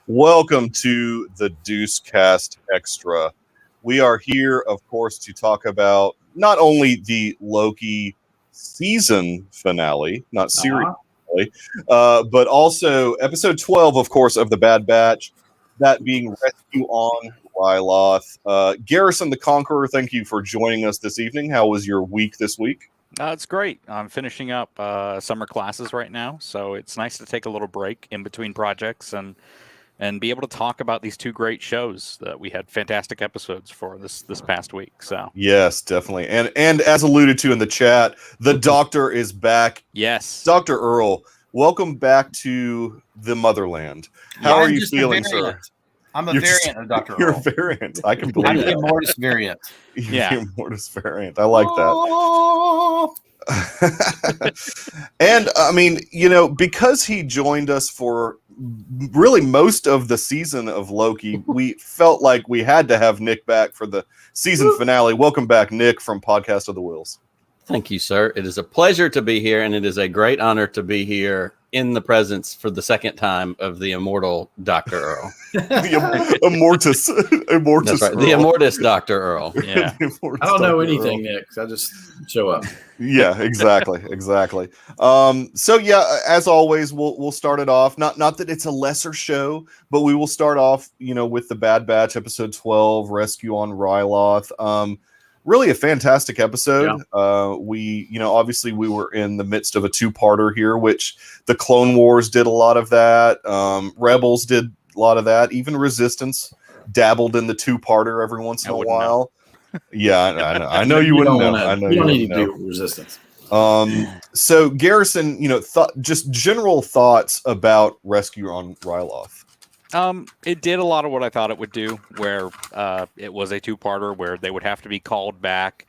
Welcome to the Deucecast Extra. We are here, of course, to talk about not only the Loki season finale, not series finale, but also episode 12, of course, of The Bad Batch, that being Rescue on Ryloth. Garrison the Conqueror, thank you for joining us this evening. How was your week this week? It's great. I'm finishing up summer classes right now, so it's nice to take a little break in between projects and be able to talk about these two great shows that we had fantastic episodes for this past week. So yes, definitely. And as alluded to in the chat, the doctor is back. Yes. Dr. Earl, welcome back to the motherland. How are you feeling, sir? I'm a variant of Dr. Earl. You're a variant. I can believe I'm that. the Immortus variant. Yeah. The Immortus variant. I like that. And I mean, because he joined us for really most of the season of Loki, we felt like we had to have Nick back for the season finale. Welcome back, Nick, from Podcast of the Wills. Thank you, sir. It is a pleasure to be here, and it is a great honor to be here in the presence for the second time of the immortal Dr. Earl. The Immortus. That's right. Earl. The Immortus Dr. Earl. Yeah. I don't know anything, Nick. I just show up. Yeah, exactly. So yeah, as always, we'll start it off. Not that it's a lesser show, but we will start off, with the Bad Batch episode 12, Rescue on Ryloth. Really a fantastic episode. Yeah. We obviously we were in the midst of a two-parter here, which the Clone Wars did a lot of that. Rebels did a lot of that. Even Resistance dabbled in the two-parter every once in a while. Yeah, I know you wouldn't know. I know you don't need to do Resistance. So Garrison, just general thoughts about Rescue on Ryloth. It did a lot of what I thought it would do, where it was a two-parter where they would have to be called back.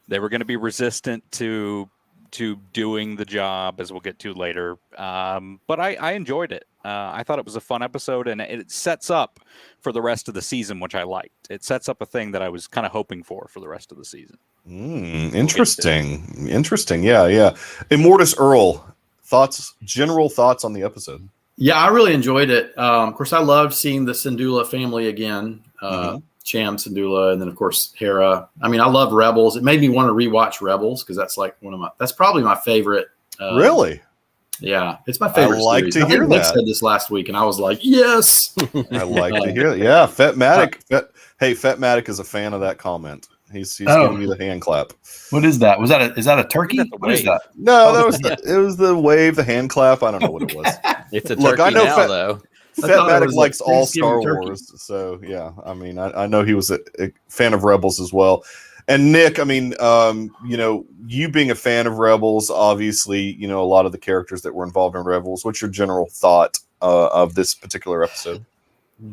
They were going to be resistant to doing the job, as we'll get to later. But I enjoyed it. I thought it was a fun episode, and it sets up for the rest of the season, which I liked. It sets up a thing that I was kind of hoping for the rest of the season. Interesting. Yeah. Immortus Earl, general thoughts on the episode. Yeah, I really enjoyed it. Of course, I loved seeing the Syndulla family again. Cham Syndulla, and then of course Hera. I mean, I love Rebels. It made me want to rewatch Rebels because that's like that's probably my favorite. Really? Yeah, it's my favorite. I like series. to hear that. Nick said this last week, and I was like, yes. I like to hear that. Yeah, Fetmatic. Fetmatic is a fan of that comment. He's giving me the hand clap. What is that? Is that a turkey? What is that? No, it was the wave, the hand clap. I don't know what it was. It's a turkey now, though. Fetmatic likes all Star Wars, so yeah. I mean, I know he was a fan of Rebels as well. And Nick, I mean, you being a fan of Rebels, obviously, a lot of the characters that were involved in Rebels. What's your general thought of this particular episode?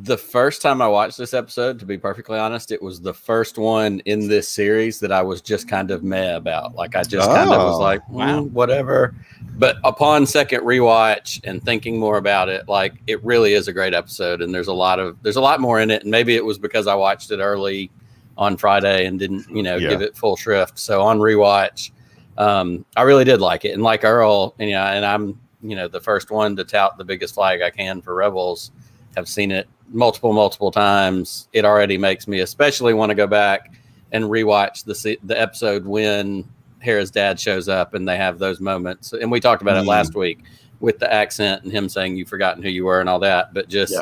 The first time I watched this episode, to be perfectly honest, it was the first one in this series that I was just kind of meh about. Like, I just kind of was like, wow, whatever. But upon second rewatch and thinking more about it, like, it really is a great episode, and there's a lot more in it. And maybe it was because I watched it early on Friday and didn't, give it full shrift. So on rewatch, I really did like it. And like Earl, and I'm, the first one to tout the biggest flag I can for Rebels. Have seen it multiple times. It already makes me especially want to go back and rewatch the episode when Hera's dad shows up and they have those moments. And we talked about it last week with the accent and him saying you've forgotten who you were and all that. But just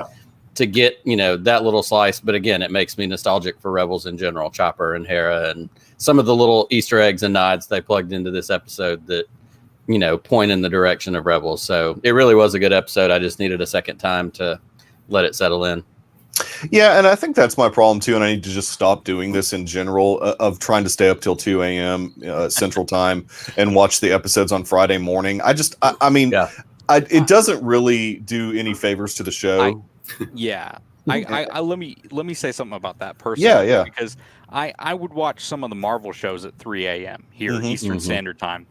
to get, that little slice. But again, it makes me nostalgic for Rebels in general, Chopper and Hera, and some of the little Easter eggs and nods they plugged into this episode that, point in the direction of Rebels. So it really was a good episode. I just needed a second time to let it settle in. Yeah, and I think that's my problem too, and I need to just stop doing this in general of trying to stay up till 2 a.m. Central Time and watch the episodes on Friday morning. It doesn't really do any favors to the show. Let me say something about that personally. Yeah. Because I would watch some of the Marvel shows at 3 a.m. here, Eastern Standard Time.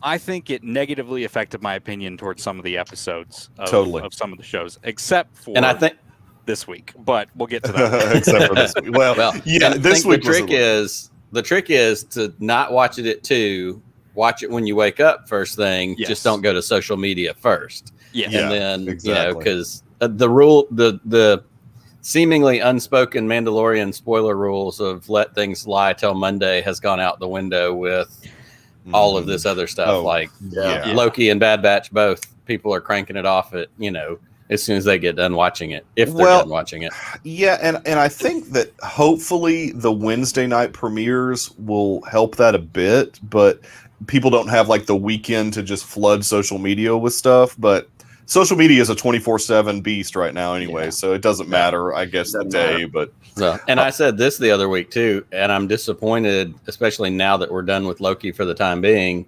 I think it negatively affected my opinion towards some of the episodes of some of the shows, except for this week. But we'll get to that. Except for this week. Well, yeah, this week the trick is to not watch it at 2, watch it when you wake up first thing. Yes. Just don't go to social media first. Yes. Yeah, And then, exactly. because the seemingly unspoken Mandalorian spoiler rules of let things lie till Monday has gone out the window with all of this other stuff. Oh, like yeah. Loki and Bad Batch, both people are cranking it off at, as soon as they get done watching it, if they're done watching it. Yeah, and I think that hopefully the Wednesday night premieres will help that a bit, but people don't have like the weekend to just flood social media with stuff. But social media is a 24/7 beast right now anyway, so it doesn't matter, I guess, the day. But and I said this the other week too, and I'm disappointed, especially now that we're done with Loki for the time being.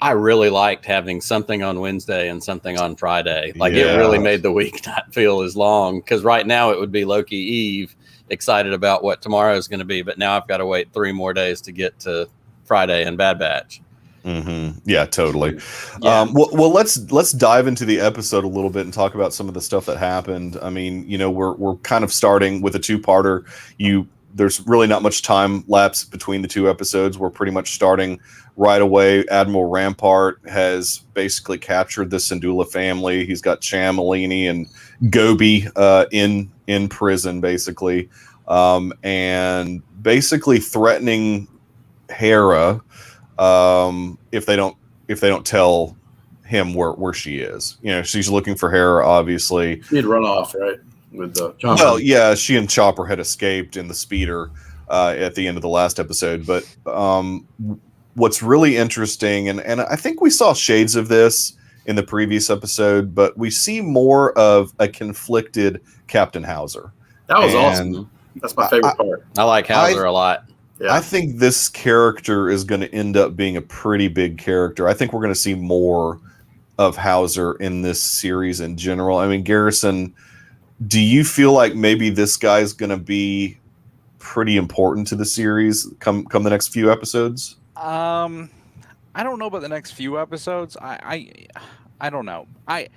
I really liked having something on Wednesday and something on Friday. Like it really made the week not feel as long, because right now it would be Loki Eve, excited about what tomorrow is going to be, but now I've got to wait 3 more days to get to Friday and Bad Batch. Yeah, totally. Well, let's dive into the episode a little bit and talk about some of the stuff that happened. I mean, we're kind of starting with a 2-parter. There's really not much time lapse between the 2 episodes. We're pretty much starting right away. Admiral Rampart has basically captured the Syndulla family. He's got Chamalini and Gobi in prison, basically, and basically threatening Hera if they don't tell him where she is. She's looking for Hera, obviously. She'd run off, right? With the Chopper. Well, yeah, she and Chopper had escaped in the speeder at the end of the last episode. But what's really interesting, and I think we saw shades of this in the previous episode, but we see more of a conflicted Captain Hauser. That was awesome. That's my favorite part. I like Hauser a lot. Yeah. I think this character is going to end up being a pretty big character. I think we're going to see more of Hauser in this series in general. I mean, Garrison, do you feel like maybe this guy's going to be pretty important to the series come the next few episodes? I don't know about the next few episodes. I don't know. I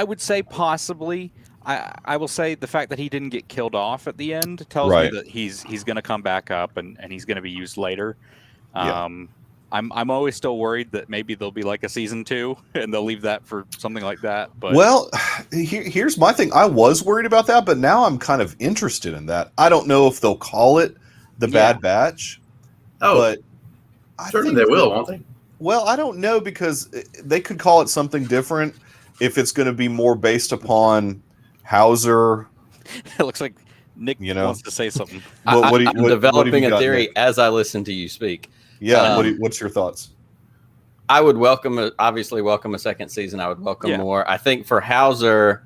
would say possibly. I will say the fact that he didn't get killed off at the end tells me that he's going to come back up and he's going to be used later. I'm always still worried that maybe there'll be like a season 2 and they'll leave that for something like that. But here's my thing. I was worried about that, but now I'm kind of interested in that. I don't know if they'll call it the Bad Batch. But certainly they will, won't they? Well, I don't know, because they could call it something different if it's going to be more based upon Hauser. It looks like Nick wants to say something. I'm developing a theory as I listen to you speak. Yeah, what's your thoughts? I would obviously welcome a second season. I would welcome more. I think for Hauser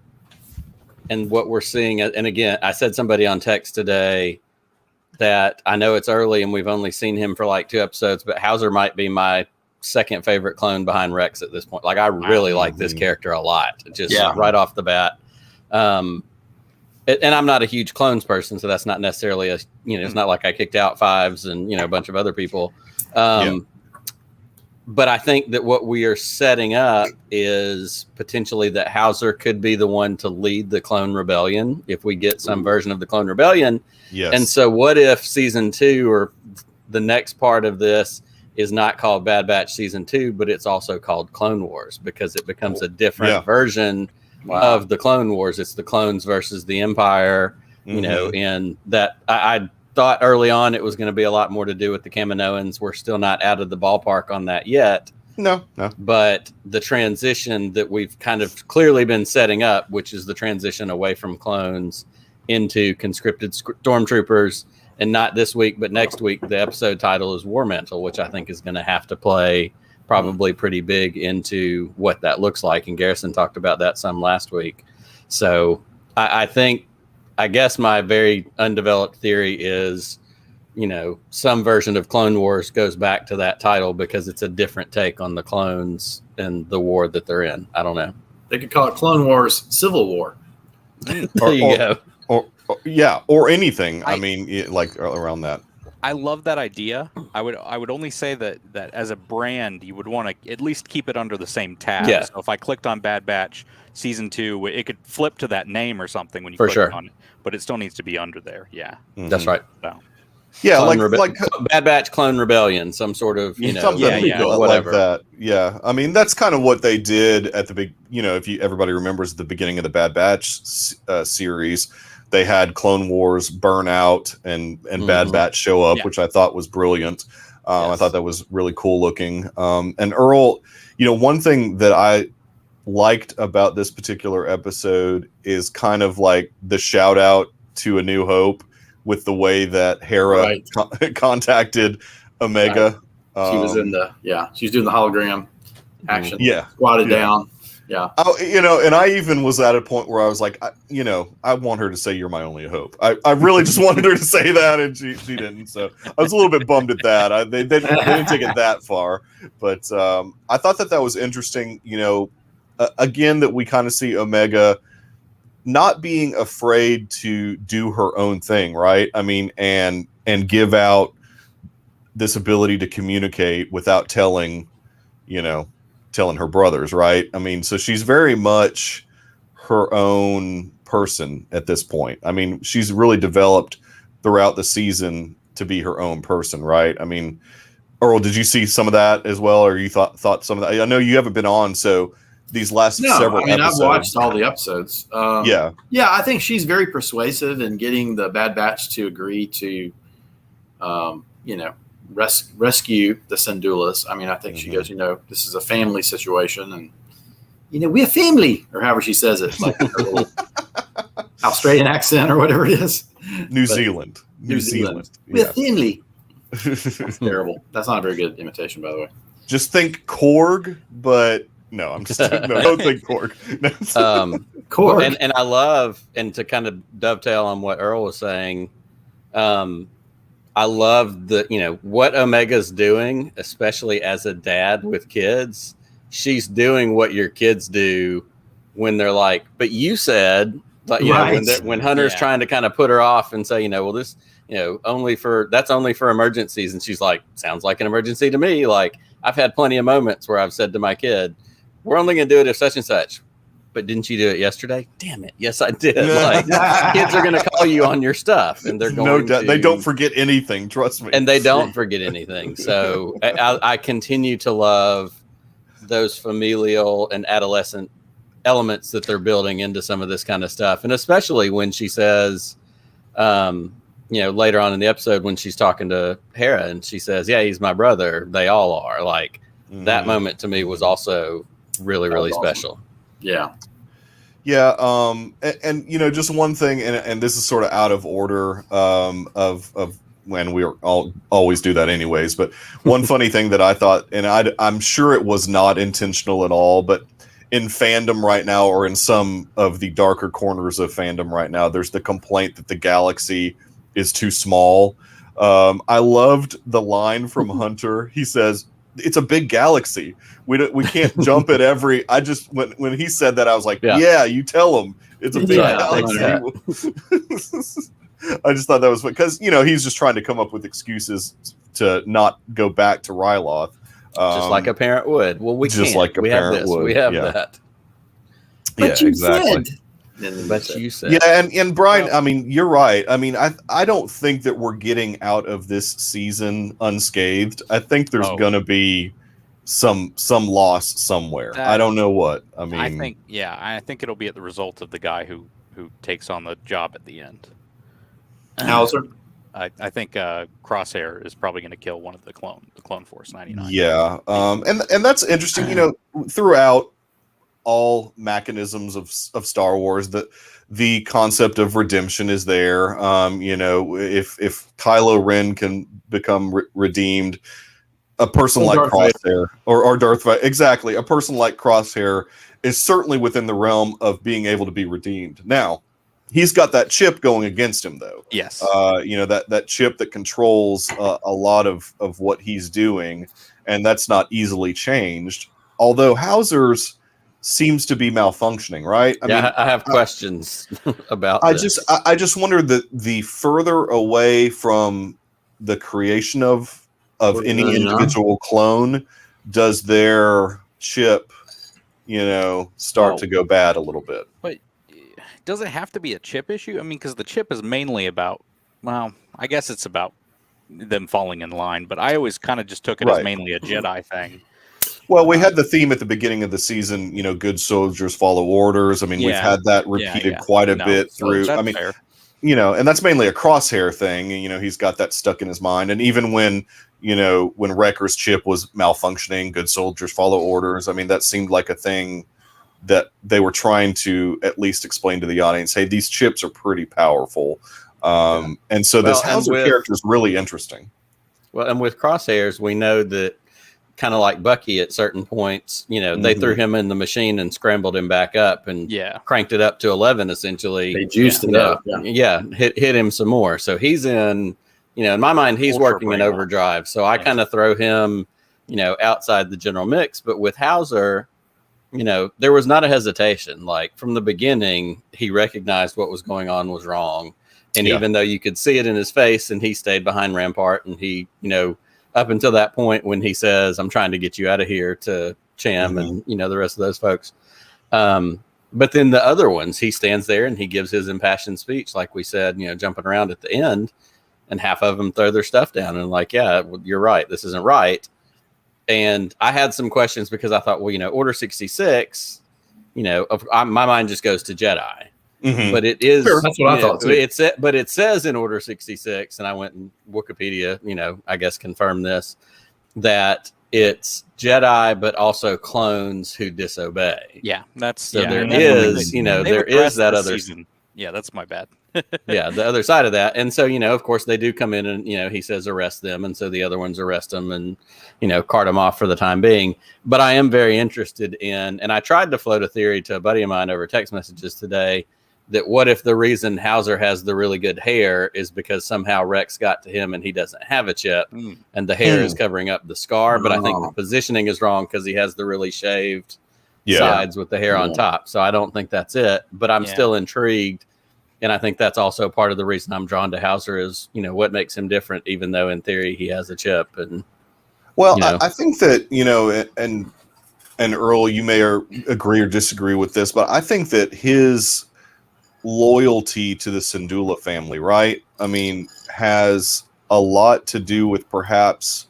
and what we're seeing, and again, I said somebody on text today that I know it's early and we've only seen him for like 2 episodes, but Hauser might be my second favorite clone behind Rex at this point. Like, I really like this character a lot, just right off the bat. And I'm not a huge clones person, so that's not necessarily it's not like I kicked out Fives and a bunch of other people. But I think that what we are setting up is potentially that Hauser could be the one to lead the Clone Rebellion if we get some version of the Clone Rebellion. Yes. And so what if season 2 or the next part of this is not called Bad Batch season 2, but it's also called Clone Wars, because it becomes a different version of the Clone Wars. It's the clones versus the Empire, and that I thought early on it was going to be a lot more to do with the Kaminoans. We're still not out of the ballpark on that yet. No. But the transition that we've kind of clearly been setting up, which is the transition away from clones into conscripted stormtroopers, and not this week, but next week, the episode title is War Mantle, which I think is going to have to play probably pretty big into what that looks like. And Garrison talked about that some last week. So I guess my very undeveloped theory is, some version of Clone Wars goes back to that title because it's a different take on the clones and the war that they're in. I don't know. They could call it Clone Wars Civil War. There you go. Or anything. I mean, like around that. I love that idea. I would only say that as a brand, you would want to at least keep it under the same tab. Yeah. So if I clicked on Bad Batch season 2, it could flip to that name or something when you click on it, but it still needs to be under there. Yeah. That's right. So. Yeah, Clone like Bad Batch Clone Rebellion, some sort of something yeah, like that. Yeah, I mean that's kind of what they did at the big. If everybody remembers the beginning of the Bad Batch series, they had Clone Wars burn out and Bad Batch show up, which I thought was brilliant. I thought that was really cool looking. And Earl, one thing that I liked about this particular episode is kind of like the shout out to A New Hope with the way that Hera contacted Omega. Right. She was she was doing the hologram action. Yeah. Squatted down. Yeah. Oh, and I even was at a point where I was like, I want her to say "You're my only hope." I really just wanted her to say that, and she didn't. So I was a little bit bummed at that. They didn't take it that far, but I thought that was interesting. Again, that we kind of see Omega not being afraid to do her own thing, right? I mean, and give out this ability to communicate without telling her brothers, right? I mean, so she's very much her own person at this point. I mean, she's really developed throughout the season to be her own person, right? I mean, Earl, did you see some of that as well, or you thought some of that? I know you haven't been on, so these last several episodes. I've watched all the episodes. Yeah, I think she's very persuasive in getting the Bad Batch to agree to, rescue the Syndulas. I mean, I think she goes, this is a family situation, and we're family, or however she says it, like her little Australian accent or whatever it is. New Zealand. We're family. That's terrible. That's not a very good imitation, by the way. Just think Korg, but. No, I'm just don't think Korg. Korg. And I love, and to kind of dovetail on what Earl was saying, I love what Omega's doing, especially as a dad with kids. She's doing what your kids do when they're like, but you said, like, when Hunter's trying to kind of put her off and say, well, this, that's only for emergencies. And she's like, sounds like an emergency to me. Like, I've had plenty of moments where I've said to my kid, we're only going to do it if such and such. But didn't you do it yesterday? Damn it. Yes, I did. Like, kids are going to call you on your stuff, and they're going to. They don't forget anything. Trust me. And they don't forget anything. So I continue to love those familial and adolescent elements that they're building into some of this kind of stuff. And especially when she says, later on in the episode, when she's talking to Hera and she says, yeah, he's my brother. They all are. Like, that moment to me was also really, really special. Awesome. Yeah. Yeah. And just one thing, and this is sort of out of order of when we always do that anyways, but one funny thing that I thought, and I'm sure it was not intentional at all, but in fandom right now, or in some of the darker corners of fandom right now, there's the complaint that the galaxy is too small. I loved the line from Hunter. He says, it's a big galaxy. We can't jump at every. When he said that, I was like, yeah you tell him it's a big galaxy. I just thought that was because he's just trying to come up with excuses to not go back to Ryloth, just like a parent would. Well, we just can't. Like a we parent have this. would. We have that. But you said. But you said. Yeah, and Brian, I mean, you're right. I mean, I don't think that we're getting out of this season unscathed. I think there's going to be some loss somewhere. I don't know what. I mean, I think it'll be at the result of the guy who takes on the job at the end. Hauser? I think Crosshair is probably going to kill one of the Clone Force 99. Yeah, and that's interesting. Throughout all mechanisms of Star Wars, that the concept of redemption is there. If Kylo Ren can become redeemed, a person like Crosshair or Darth Vader, exactly, a person like Crosshair is certainly within the realm of being able to be redeemed. Now, he's got that chip going against him, though. Yes. That chip that controls a lot of what he's doing, and that's not easily changed. Although Hauser's seems to be malfunctioning, right? I mean, I have questions about this. I just wonder that the further away from the creation of any individual clone does their chip, start to go bad a little bit. But does it have to be a chip issue? I mean, because the chip is mainly about, well, I guess it's about them falling in line, but I always kind of just took it as Right. mainly a Jedi thing. Well, we had the theme at the beginning of the season, good soldiers follow orders. I mean, we've Yeah. had that repeated Yeah. quite a No, bit through. That's I mean, fair. and that's mainly a Crosshair thing. He's got that stuck in his mind. And even when Wrecker's chip was malfunctioning, good soldiers follow orders. I mean, that seemed like a thing that they were trying to at least explain to the audience, hey, these chips are pretty powerful. And so this Hauser character is really interesting. Well, and with Crosshairs, we know that kind of like Bucky at certain points, they threw him in the machine and scrambled him back up and cranked it up to 11, essentially. They juiced it up. Hit him some more. So he's in my mind, he's working in overdrive. So I kind of throw him, outside the general mix. But with Hauser, there was not a hesitation. Like from the beginning, he recognized what was going on was wrong. And even though you could see it in his face and he stayed behind Rampart and he, up until that point when he says, I'm trying to get you out of here to Cham and, the rest of those folks. But then the other ones, he stands there and he gives his impassioned speech, like we said, jumping around at the end, and half of them throw their stuff down and like, yeah, you're right. This isn't right. And I had some questions because I thought, well, Order 66, my mind just goes to Jedi. But it is. Sure, that's what I thought too. But it says in Order 66, and I went and Wikipedia, I guess confirmed this, that it's Jedi, but also clones who disobey. Yeah, that's so there is, there is that other season. Yeah, that's my bad. Yeah, the other side of that. And so, of course, they do come in and, he says arrest them. And so the other ones arrest them and, cart them off for the time being. But I am very interested in, and I tried to float a theory to a buddy of mine over text messages today, that what if the reason Hauser has the really good hair is because somehow Rex got to him and he doesn't have a chip and the hair is covering up the scar. But I think the positioning is wrong because he has the really shaved sides with the hair on top. So I don't think that's it, but I'm still intrigued. And I think that's also part of the reason I'm drawn to Hauser is, what makes him different, even though in theory he has a chip. And I think that, and Earl, you may agree or disagree with this, but I think that his loyalty to the Syndulla family, right? I mean, has a lot to do with perhaps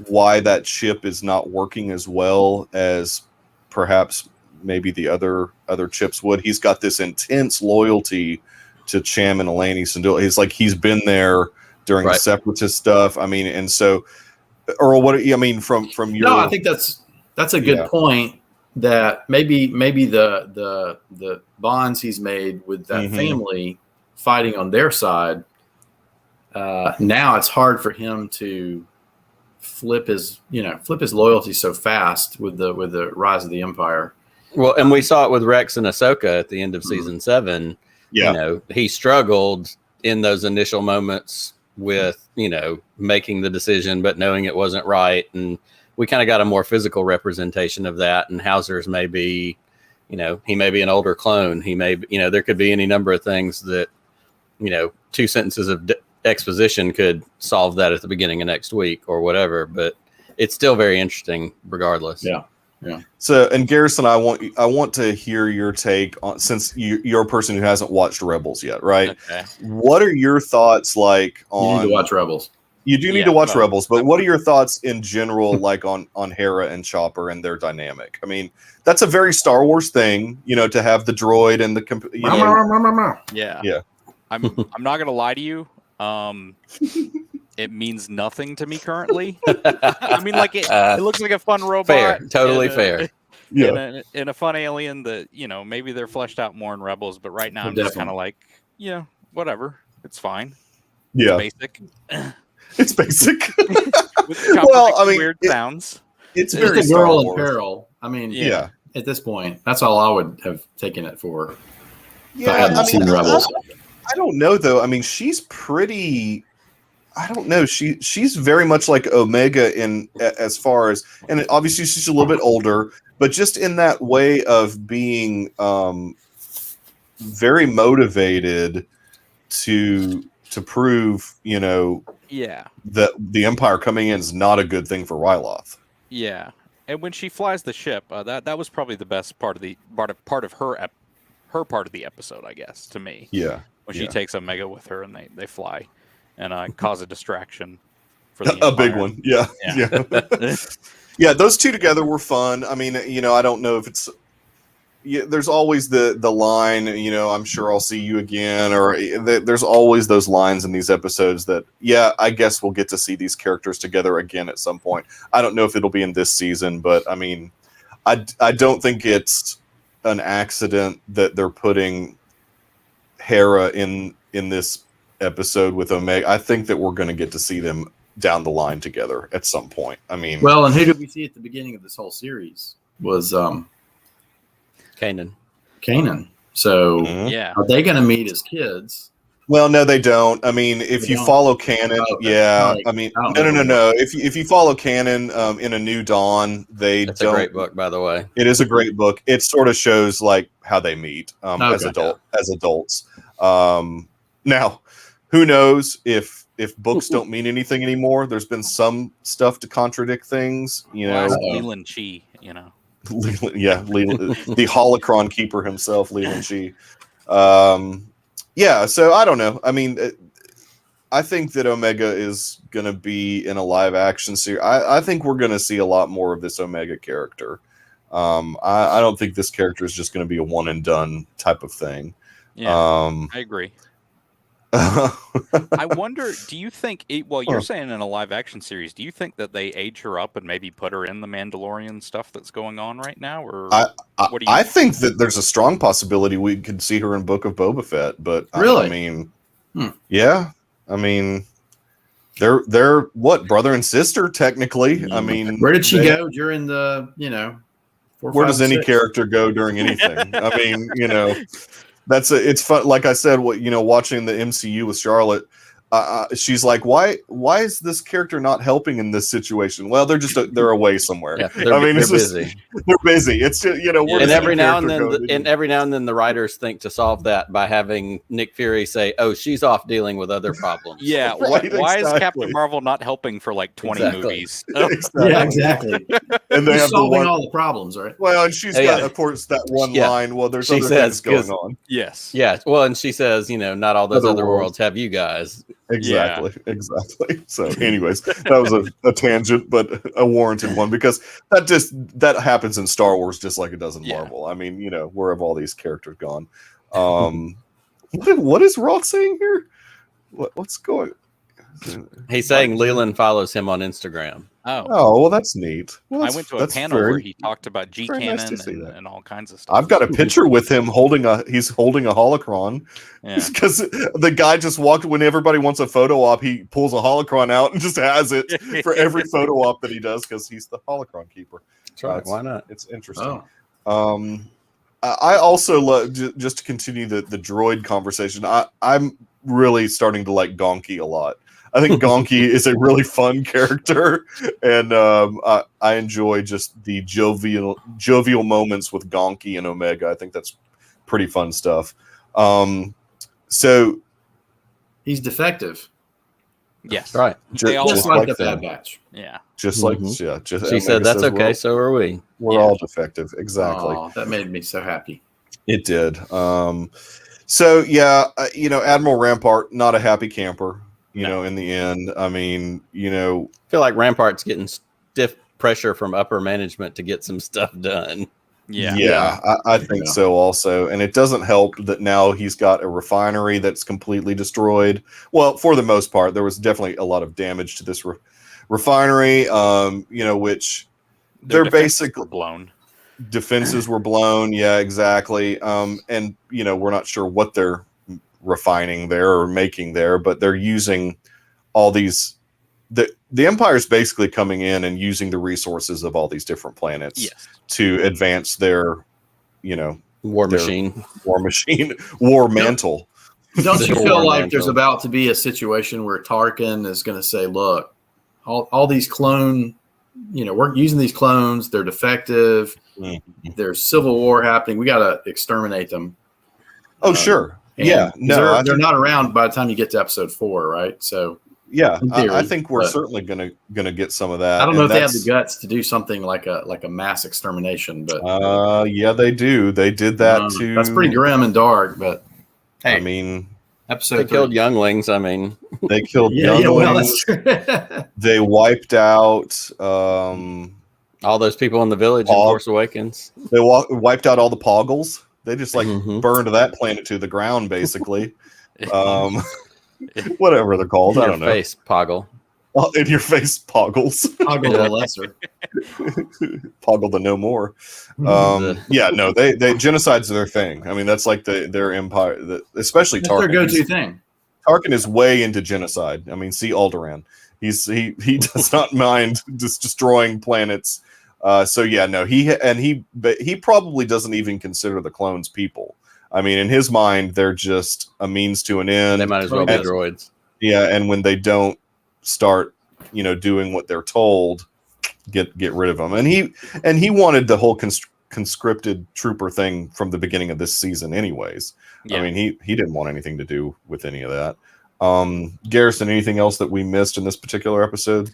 why that chip is not working as well as perhaps maybe the other chips would. He's got this intense loyalty to Cham and Eleni Syndulla. He's been there during the separatist stuff. I mean, and so Earl, from your I think that's a good point. That maybe the bonds he's made with that family fighting on their side, now it's hard for him to flip his loyalty so fast with the rise of the Empire. Well, and we saw it with Rex and Ahsoka at the end of season 7. He struggled in those initial moments with making the decision but knowing it wasn't right, and we kind of got a more physical representation of that. And Hauser's may be, he may be an older clone. He may, there could be any number of things that, 2 sentences of exposition could solve that at the beginning of next week or whatever. But it's still very interesting regardless. Yeah. So, and Garrison, I want to hear your take on, since you're a person who hasn't watched Rebels yet, right? Okay. What are your thoughts like on? You need to watch Rebels. You do need to watch Rebels, but what are your thoughts in general, like on Hera and Chopper and their dynamic? I mean, that's a very Star Wars thing, to have the droid and the Yeah. I'm not gonna lie to you. It means nothing to me currently. I mean, like it looks like a fun robot. Fair, totally fair. Yeah, and a fun alien that maybe they're fleshed out more in Rebels, but right now I'm just kind of like, whatever, it's fine. Yeah, it's basic. It's basic. Well, I mean, weird sounds. It's very a girl in peril. I mean, yeah. At this point, that's all I would have taken it for. Yeah, I hadn't seen Rebels. I don't know though. I mean, she's pretty. I don't know. She's very much like Omega in as far as, and obviously she's a little bit older, but just in that way of being very motivated to prove, that the Empire coming in is not a good thing for Ryloth. Yeah, and when she flies the ship, that was probably the best part of the part of her part of the episode, I guess, to me. Yeah, when she takes Omega with her and they fly. and cause a distraction for the A big Empire. one. Yeah. Yeah. Yeah, those two together were fun. I mean, I don't know if it's. Yeah, there's always the line, I'm sure I'll see you again, or there's always those lines in these episodes that, I guess we'll get to see these characters together again at some point. I don't know if it'll be in this season, but I mean, I don't think it's an accident that they're putting Hera in this episode with Omega. I think that we're going to get to see them down the line together at some point. I mean, well, and who did we see at the beginning of this whole series was Kanan. So mhm. are they going to meet as kids? Well, no, they don't. I mean, if They you don't? follow canon, Okay. I mean, I don't no. If you follow canon in A New Dawn, they It's don't. a great book, by the way. It is a great book. It sort of shows like how they meet as Okay. adults. Now, who knows if books don't mean anything anymore? There's been some stuff to contradict things, Well, ask Leland Chi, the holocron keeper himself, Leland Chi. So I don't know. I mean, I think that Omega is going to be in a live action series. I think we're going to see a lot more of this Omega character. I don't think this character is just going to be a one and done type of thing. Yeah, I agree. I wonder, do you think, you're saying in a live action series, do you think that they age her up and maybe put her in the Mandalorian stuff that's going on right now? Or what do you I think that there's a strong possibility we could see her in Book of Boba Fett, but really? I mean, yeah. I mean, they're what, brother and sister technically. I mean, where did she go during the, 4, where 5, does any 6? character go during anything? I mean, it's fun. Like I said, watching the MCU with Charlotte, she's like, why is this character not helping in this situation? Well, they're away somewhere. Yeah, they're busy. They're busy. It's just, where And does every any now and character then, go? every now and then, the writers think to solve that by having Nick Fury say, "Oh, she's off dealing with other problems." Yeah, Right, why is exactly. Captain Marvel not helping for like 20 Exactly. movies? Exactly. Yeah, exactly. And they Who's have the solving one. all the problems, right? Well, and she's Oh, got, yeah. of course, that one Yeah. line. Well, there's She other says, things going on. Yes. Yeah. Well, and she says, not all those Other other worlds. worlds have you guys. Exactly. So, anyways, that was a tangent, but a warranted one, because that happens in Star Wars just like it does in Marvel. I mean, where have all these characters gone? What is Roth saying here? What's going? He's saying Leland follows him on Instagram. Oh, well, that's neat. Well, I went to a panel where he talked about G very nice to Canon see that. and all kinds of stuff. I've got a picture with him holding a holocron. Yeah. Because the guy just walked, when everybody wants a photo op, he pulls a holocron out and just has it for every photo op that he does, because he's the holocron keeper. That's right. Why not? It's interesting. I also love, just to continue the droid conversation, I'm really starting to like Gonki a lot. I think Gonki is a really fun character, and I enjoy just the jovial moments with Gonki and Omega. I think that's pretty fun stuff. So he's defective. Yes. Right. They all Just are. like the Bad Batch. Yeah. just Mhm. like She Omega said, "That's says, okay. So are we." We're all defective. Exactly. Oh, that made me so happy. It did. So yeah, Admiral Rampart, not a happy camper. In the end, I mean, I feel like Rampart's getting stiff pressure from upper management to get some stuff done. Yeah. I think so also. And it doesn't help that now he's got a refinery that's completely destroyed. Well, for the most part, there was definitely a lot of damage to this refinery, which Their they're defenses basically were blown. Defenses were blown. Yeah, exactly. And we're not sure what they're refining there or making there, but they're using all these. The Empire's basically coming in and using the resources of all these different planets to advance their, War machine, war mantle. Don't you War feel like mantle. there's about to be a situation where Tarkin is going to say, look, all these clone, we're using these clones, they're defective, there's civil war happening, we got to exterminate them. Oh, sure. And Yeah. No, they're not around by the time you get to episode 4, right? So yeah, in theory, I think we're but certainly gonna get some of that. I don't know and if they have that's- the guts to do something like a mass extermination, but yeah, they do. They did that too. that's pretty grim and dark. But hey, I mean, Episode They killed 3. younglings. I mean, They killed Yeah, well, that's younglings. true. They wiped out. all those people in the village in Pog- Force Awakens. They wiped out all the Poggles. They just like Mhm. burned that planet to the ground, basically. Whatever they're called, I Your don't know. face, Poggle. In your face, Poggles. Toggle the lesser. Poggle the no more. Yeah, no, they genocide's their thing. I mean, that's like their empire, especially That's their Tarkin. go-to thing. Tarkin is way into genocide. I mean, see Alderaan. He does not mind just destroying planets. So yeah, no, he probably doesn't even consider the clones people. I mean, in his mind, they're just a means to an end. They might as well be droids. Yeah, and when they don't start, doing what they're told, get rid of them. And he wanted the whole conscripted trooper thing from the beginning of this season, anyways. Yeah. I mean, he didn't want anything to do with any of that. Garrison, anything else that we missed in this particular episode?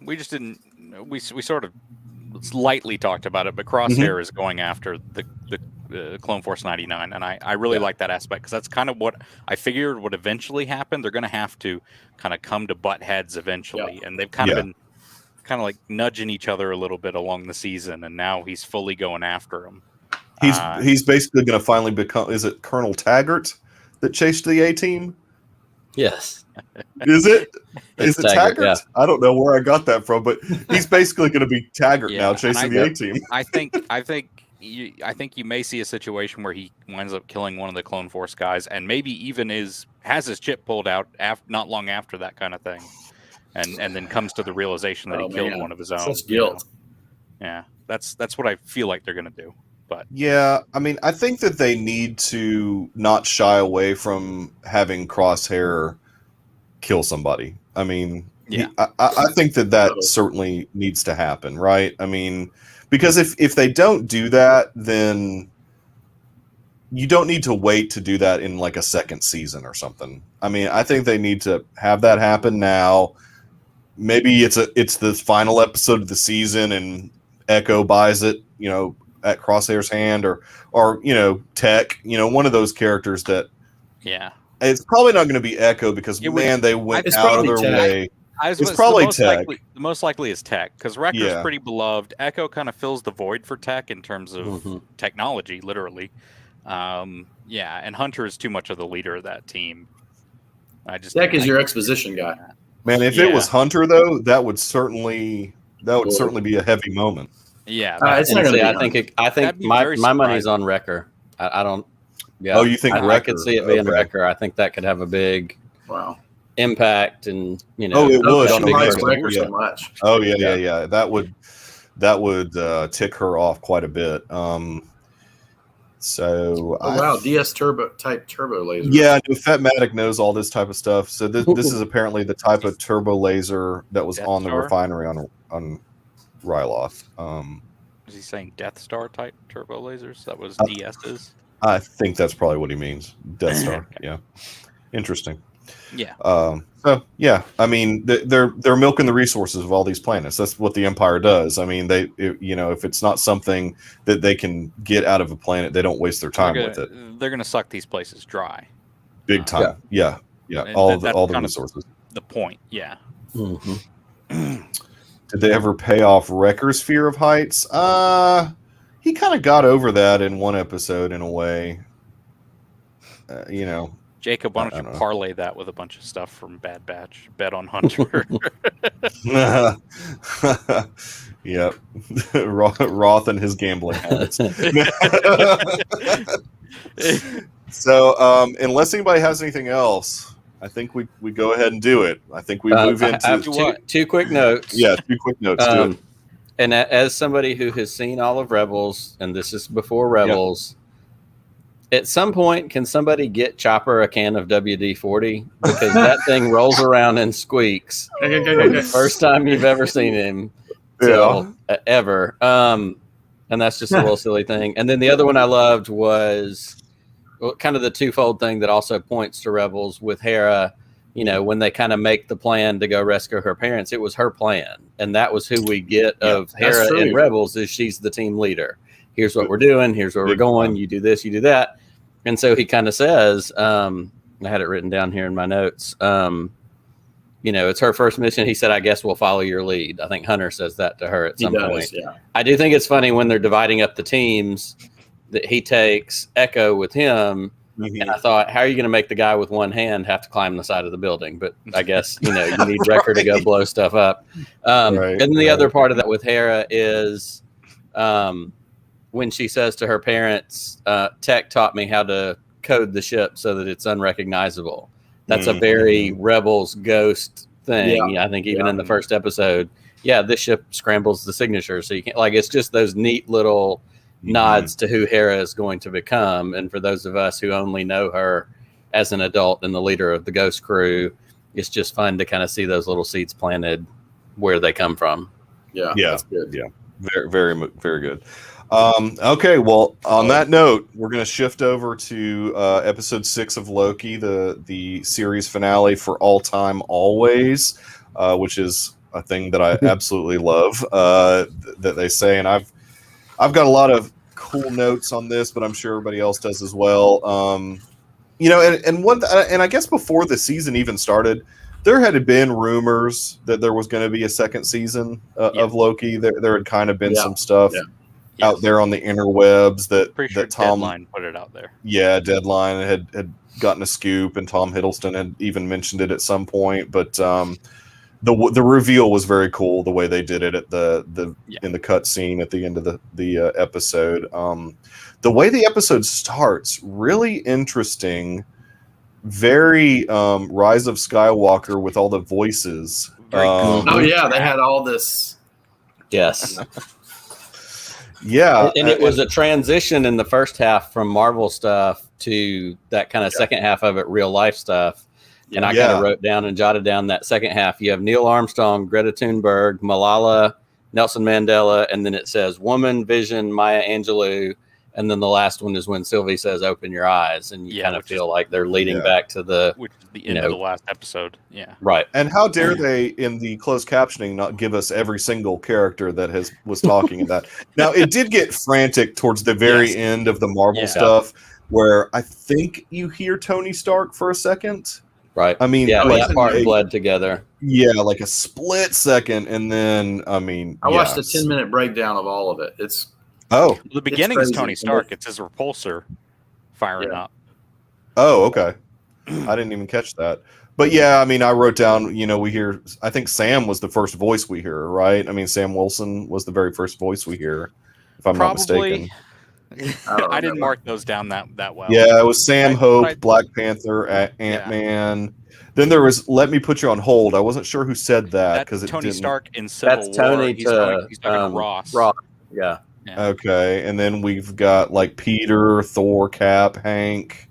We just didn't. We sort of lightly talked about it, but Crosshair is going after the Clone Force 99, and I really like that aspect, because that's kind of what I figured would eventually happen. They're going to have to kind of come to butt heads eventually, and they've kind of been kind of like nudging each other a little bit along the season, and now he's fully going after him. He's basically going to finally become. Is it Colonel Taggart that chased the A-Team? Yes. Is it? Is it Taggart? Yeah. I don't know where I got that from, but he's basically going to be Taggart now, chasing the A-Team. I think you may see a situation where he winds up killing one of the Clone Force guys, and maybe even has his chip pulled out not long after that kind of thing, and then comes to the realization that he killed one of his own. Such guilt. Yeah, that's what I feel like they're going to do. But yeah, I mean, I think that they need to not shy away from having Crosshair kill somebody. I mean, I think that certainly needs to happen, right? I mean, because if they don't do that, then you don't need to wait to do that in like a second season or something. I mean, I think they need to have that happen now. Maybe it's the final episode of the season and Echo buys it, at Crosshair's hand, or Tech, one of those characters that. Yeah. It's probably not going to be Echo because they went out of their way. It's probably Tech. The most likely is Tech, because Wrecker's pretty beloved. Echo kind of fills the void for Tech in terms of technology, literally. And Hunter is too much of the leader of that team. Tech is your exposition guy. Man, if it was Hunter though, that would certainly be a heavy moment. Yeah, it's not gonna I think my money's on Wrecker. I don't. Yeah. Oh, you think Wrecker? I could see it being Wrecker. I think that could have a big impact, and Oh, it would on Wrecker so much. Oh yeah. That would tick her off quite a bit. DS type turbo laser. Yeah, Fetmatic knows all this type of stuff. So this is apparently the type of turbo laser that was on the refinery on Ryloth. Is he saying Death Star type turbo lasers? That was DS's. I think that's probably what he means. Death Star. Yeah. Interesting. Yeah. So yeah, I mean, they're milking the resources of all these planets. That's what the Empire does. I mean, if it's not something that they can get out of a planet, they don't waste their time with it. They're going to suck these places dry. Big time. Yeah. All the resources. The point. Yeah. Mm-hmm. Did they ever pay off Wrecker's fear of heights? He kind of got over that in one episode in a way. Jacob, why don't you parlay that with a bunch of stuff from Bad Batch? Bet on Hunter. Yep. Roth and his gambling habits. So, unless anybody has anything else, I think we go ahead and do it. I think we move into I have two quick notes. Yeah, 2 quick notes. Do it. And as somebody who has seen all of Rebels, and this is before Rebels, at some point, can somebody get Chopper a can of WD-40? Because that thing rolls around and squeaks. First time you've ever seen him. Ever. And that's just a little silly thing. And then the other one I loved was kind of the twofold thing that also points to Rebels with Hera. When they kind of make the plan to go rescue her parents, it was her plan. And that was who we get of Hera in Rebels, is she's the team leader. Here's what we're doing. Here's where we're going. You do this, you do that. And so he kind of says, I had it written down here in my notes. It's her first mission. He said, I guess we'll follow your lead. I think Hunter says that to her at some point. Yeah. I do think it's funny when they're dividing up the teams that he takes Echo with him. Mhm. And I thought, how are you going to make the guy with one hand have to climb the side of the building? But I guess, you need Wrecker to go blow stuff up. And then the other part of that with Hera is when she says to her parents, Tech taught me how to code the ship so that it's unrecognizable. That's a very Rebels Ghost thing. I think even in the first episode, this ship scrambles the signature. So you can't, it's just those neat little nods to who Hera is going to become. And for those of us who only know her as an adult and the leader of the Ghost crew, it's just fun to kind of see those little seeds planted where they come from. Yeah. That's good. Yeah. Very, very, very good. Okay. Well, on that note, we're going to shift over to episode 6 of Loki, the series finale for All Time Always, which is a thing that I absolutely love that they say. And I've got a lot of cool notes on this, but I'm sure everybody else does as well. And I guess before the season even started, there had been rumors that there was going to be a second season of Loki. There had kind of been some stuff out there on the interwebs that Tom Deadline put it out there. Yeah, Deadline had gotten a scoop, and Tom Hiddleston had even mentioned it at some point. But the reveal was very cool, the way they did it at in the cut scene at the end of the episode. The way the episode starts, really interesting. Very Rise of Skywalker with all the voices. Very cool. They had all this. Yes. Yeah. And it was a transition in the first half from Marvel stuff to that kind of second half of it, real life stuff. And I kind of wrote down and jotted down that second half. You have Neil Armstrong, Greta Thunberg, Malala, Nelson Mandela, and then it says Woman, Vision, Maya Angelou. And then the last one is when Sylvie says, "Open your eyes," and you kind of feel like they're leading back to the end of the last episode. Yeah, right. And how dare they, in the closed captioning, not give us every single character that was talking in that? Now, it did get frantic towards the very end of the Marvel stuff, where I think you hear Tony Stark for a second. Right. I mean, that part bled together. Yeah, like a split second, and then I watched a 10-minute breakdown of all of it. It's the beginning is Tony Stark. It's his repulsor firing up. Oh, okay. I didn't even catch that. But yeah, I wrote down, we hear, I think Sam was the first voice we hear, right? Sam Wilson was the very first voice we hear, if I'm not mistaken. I didn't mark those down that well. Yeah, it was Sam Hope, Black Panther, Ant-Man. Then there was "Let Me Put You on Hold." I wasn't sure who said that because Tony Stark in Civil War. That's Tony he's talking to Ross. Yeah. Okay, and then we've got Peter, Thor, Cap, Hank,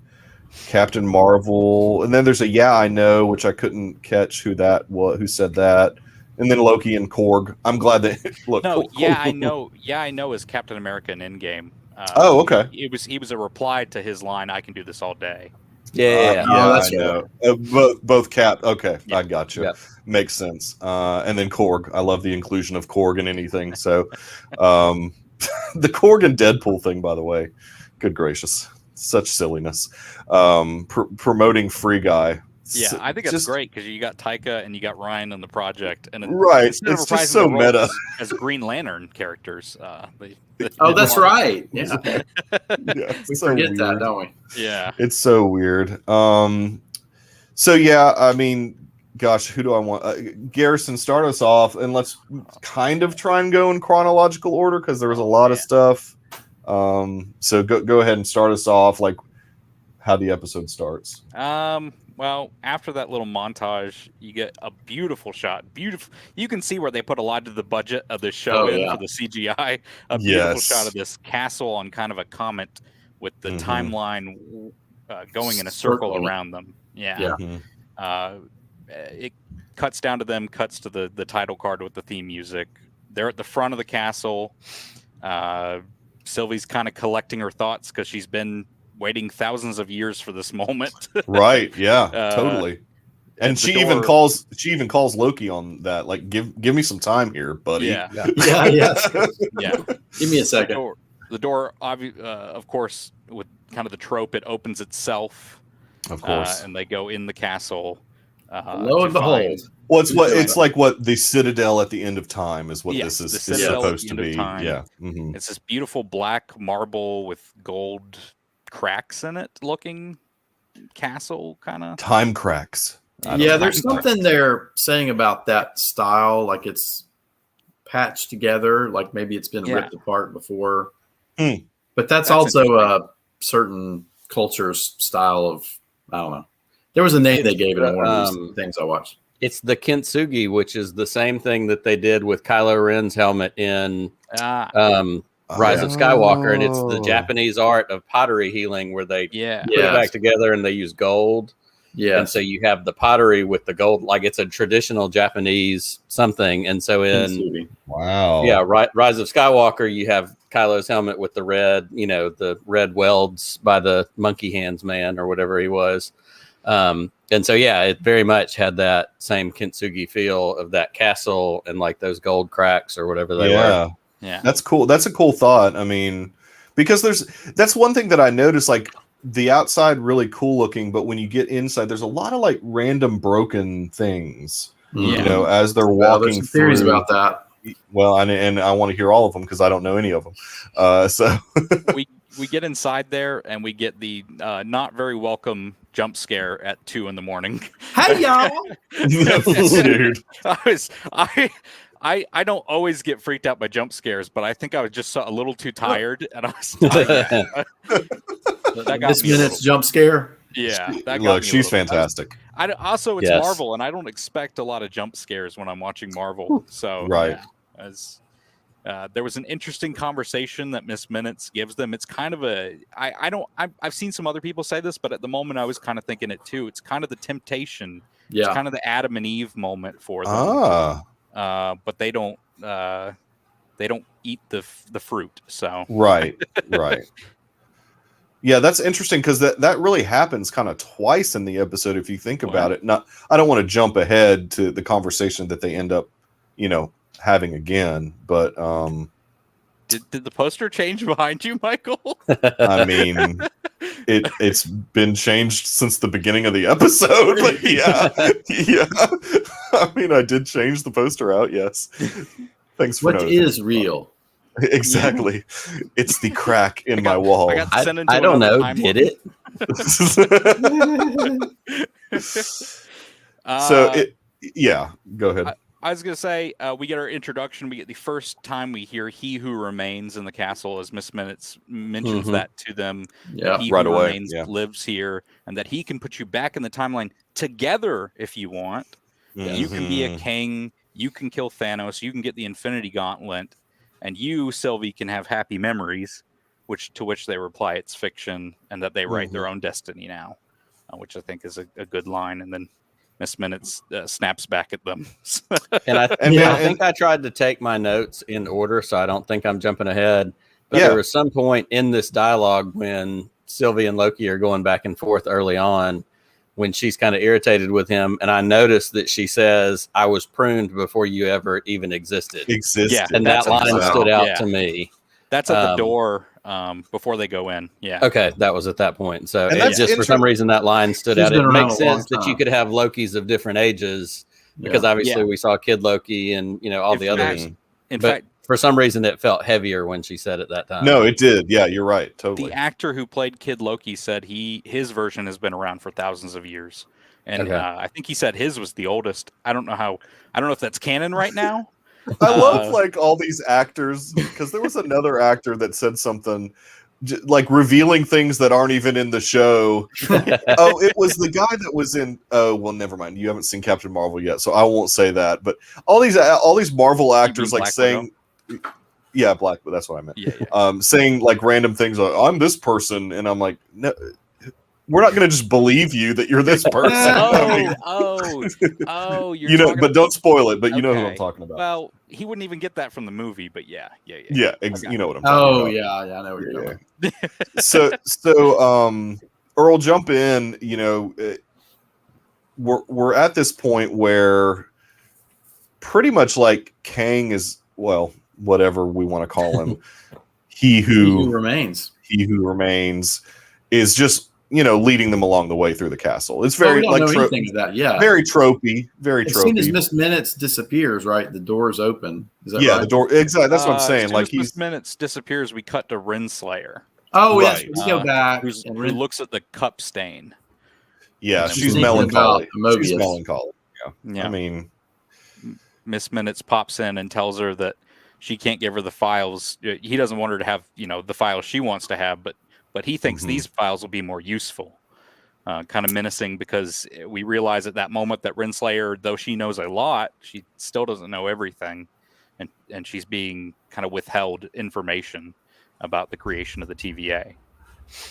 Captain Marvel, and then there's a I know, which I couldn't catch who said that, and then Loki and Korg. I'm glad that I know is Captain America in Endgame. Okay. He was a reply to his line, "I can do this all day." That's I know. Both Cap. Okay, I got you. Yep. Makes sense. And then Korg. I love the inclusion of Korg in anything. So, the Korg and Deadpool thing, by the way, good gracious, such silliness. Promoting Free Guy. Yeah, I think it's great because you got Taika and you got Ryan on the project, and it's just so meta as Green Lantern characters. That's right. Yeah, we so forget weird. that, don't we? Yeah, it's so weird. So yeah, gosh, who do I want? Garrison, start us off, and let's kind of try and go in chronological order because there was a lot of stuff. So go ahead and start us off, how the episode starts. Well, after that little montage, you get a beautiful shot. Beautiful. You can see where they put a lot of the budget of the show for the CGI. A beautiful shot of this castle on kind of a comet with the timeline going in a circle around them. Yeah. It cuts down to them, cuts to the title card with the theme music. They're at the front of the castle. Sylvie's kind of collecting her thoughts because she's been waiting thousands of years for this moment. Right. Yeah, totally. And she even calls Loki on that. Give me some time here, buddy. Yeah. Yeah. Give me a second. The door, of course, with kind of the trope, it opens itself. Of course. And they go in the castle. Lo and behold. Well, it's like what the Citadel at the end of time is what Yes, this the is Citadel at supposed the to end of be. time. Yeah. Mhm. It's this beautiful black marble with gold cracks in it looking castle kind of. Time cracks. Yeah, there's something they're saying about that style, like it's patched together, like maybe it's been ripped apart before. But that's also a certain culture's style of, I don't know. There was a name they gave it in one of these things I watched. It's the kintsugi, which is the same thing that they did with Kylo Ren's helmet in Rise of Skywalker, and it's the Japanese art of pottery healing where they put it back together and they use gold. Yeah, and so you have the pottery with the gold, like it's a traditional Japanese something. And so in Rise of Skywalker, you have Kylo's helmet with the red, the red welds by the monkey hands man or whatever he was. And so, it very much had that same kintsugi feel of that castle and like those gold cracks or whatever they were. Yeah. That's cool. That's a cool thought. I mean, because that's one thing that I noticed, like the outside really cool looking, but when you get inside, there's a lot of like random broken things, as they're walking there's through. Theories about that. Well, and I want to hear all of them because I don't know any of them. So we get inside there and we get the not very welcome jump scare at 2 a.m. Hey y'all, dude! I don't always get freaked out by jump scares, but I think I was just a little too tired, and I was that got this me minute's jump scare. Yeah, look, she's fantastic. Also, it's Marvel, and I don't expect a lot of jump scares when I'm watching Marvel. So there was an interesting conversation that Miss Minutes gives them. It's kind of I've seen some other people say this, but at the moment I was kind of thinking it too. It's kind of the temptation. Yeah. It's kind of the Adam and Eve moment for them. But they don't eat the fruit. So right. Yeah, that's interesting because that really happens kind of twice in the episode if you think about it. I don't want to jump ahead to the conversation that they end up, having again, but did the poster change behind you, Michael? I mean, it's been changed since the beginning of the episode, but yeah. I mean, I did change the poster out. Yes. Thanks for noticing. What is real? Exactly. It's the crack in my wall. I don't know. Did it? Go ahead. I was going to say, we get our introduction. We get the first time we hear He Who Remains in the castle, as Miss Minutes mentions that to them. Yeah, he right who away. Remains lives here, and that he can put you back in the timeline together if you want. Mm-hmm. You can be a king. You can kill Thanos. You can get the Infinity Gauntlet. And you, Sylvie, can have happy memories, to which they reply it's fiction, and that they write their own destiny now, which I think is a good line. And then Miss Minutes snaps back at them. I think I tried to take my notes in order, so I don't think I'm jumping ahead. But there was some point in this dialogue when Sylvie and Loki are going back and forth early on, when she's kind of irritated with him, and I noticed that she says, "I was pruned before you ever even existed." Yeah, and that line stood out to me. That's at the door before they go in. Yeah. Okay, that was at that point. So for some reason that line stood out. It makes sense that you could have Lokis of different ages because obviously we saw Kid Loki and all the others. In fact, for some reason it felt heavier when she said it that time. No, it did. Yeah, you're right. Totally. The actor who played Kid Loki said his version has been around for thousands of years, and I think he said his was the oldest. I don't know if that's canon right now. I love like all these actors because there was another actor that said something like revealing things that aren't even in the show. It was the guy that was in. Oh, well, never mind. You haven't seen Captain Marvel yet, so I won't say that. But all these Marvel actors like saying. Yeah, Black, but that's what I meant. Yeah. Saying like random things. Like, I'm this person, and I'm like, no, we're not going to just believe you that you're this person. You're but don't spoil it. But you know who I'm talking about. Well, he wouldn't even get that from the movie. But yeah. You know what I'm talking about. Yeah, I know what you're talking about. So, Earl, jump in. We're at this point where pretty much like Kang is. Well, whatever we want to call him, he who remains is just leading them along the way through the castle. It's Well, very we don't know anything of that. Yeah, very tropey, very as soon as tropey. Miss Minutes disappears, right, the door's open. Is that Yeah, right? the door. Exactly. That's what I'm As saying. soon Like as Miss Minutes disappears, we cut to Renslayer, Oh, Right. yes, we go back. who and looks at the cup stain. yeah, And then she's thinking melancholy. about She's Mobius. melancholy. Yeah. Yeah. I mean, Miss Minutes pops in and tells her that she can't give her the files. He doesn't want her to have, the files she wants to have, but he thinks these files will be more useful. Kind of menacing, because we realize at that moment that Renslayer, though she knows a lot, she still doesn't know everything, and she's being kind of withheld information about the creation of the TVA.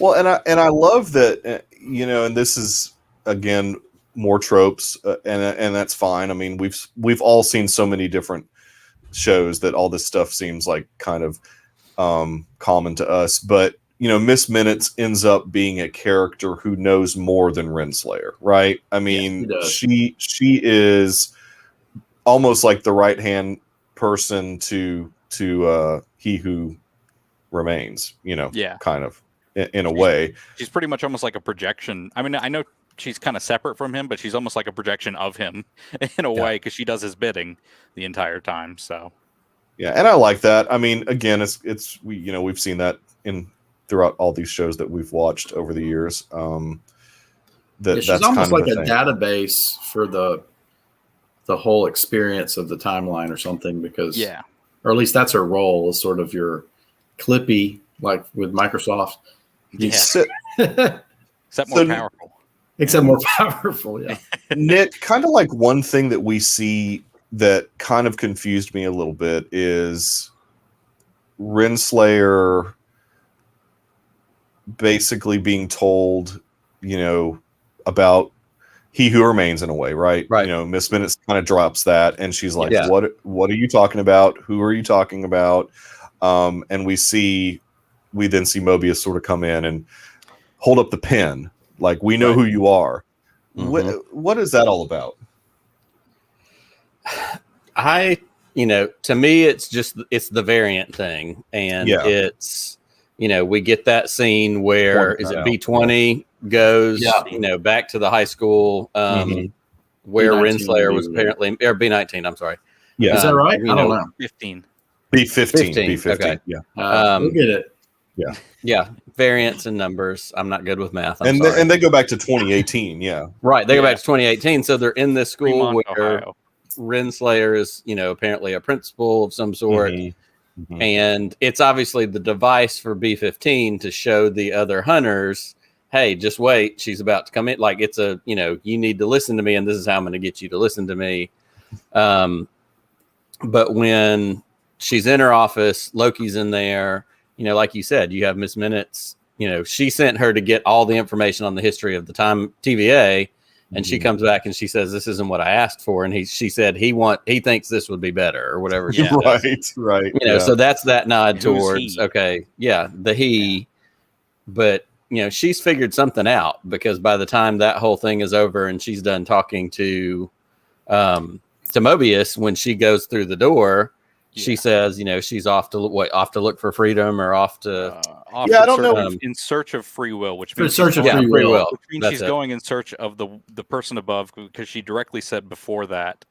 well, and I love that, and this is again more tropes, and that's fine. I mean, we've all seen so many different shows that all this stuff seems like kind of common to us, but Miss Minutes ends up being a character who knows more than Renslayer, right? I mean, she is almost like the right hand person to he who remains, kind of in a way. She's pretty much almost like a projection. I mean, I know she's kind of separate from him, but she's almost like a projection of him in a way, because she does his bidding the entire time. So yeah, and I like that. I mean, again, it's we've seen that throughout all these shows that we've watched over the years. She's almost like a database for the whole experience of the timeline or something, because or at least that's her role, is sort of your Clippy, like with Microsoft. except more powerful. Except more powerful, yeah. Nick, kind of like one thing that we see that kind of confused me a little bit is Renslayer basically being told, about he who remains in a way, right? Miss Minutes kind of drops that, and she's like, what are you talking about? Who are you talking about? And we then see Mobius sort of come in and hold up the pen, like, we know who you are. What is that all about? To me, it's the variant thing, and it's, we get that scene where B20 goes, back to the high school, where Renslayer was apparently, or B19. I'm sorry. Yeah, is that right? I don't know. 15. B15. Okay. Yeah. We'll get it. Yeah. Yeah. Variants and numbers. I'm not good with math. And they go back to 2018. Yeah. Right. They go back to 2018. So they're in this school Fremont, where Ohio. Renslayer is, apparently a principal of some sort. And it's obviously the device for B15 to show the other hunters, hey, just wait, she's about to come in. Like, it's a, you need to listen to me, and this is how I'm going to get you to listen to me. But when she's in her office, Loki's in there, like you said, you have Miss Minutes, she sent her to get all the information on the history of the time TVA. And she comes back and she says, "This isn't what I asked for." And she said he thinks this would be better, or whatever. Right. So that's that nod Who's towards he? the he. But she's figured something out, because by the time that whole thing is over and she's done talking to Mobius, when she goes through the door, she says, she's off to look for freedom, or off to. I don't know. In search of free will, which means search of free will. Which means she's going in search of the person above, because she directly said before that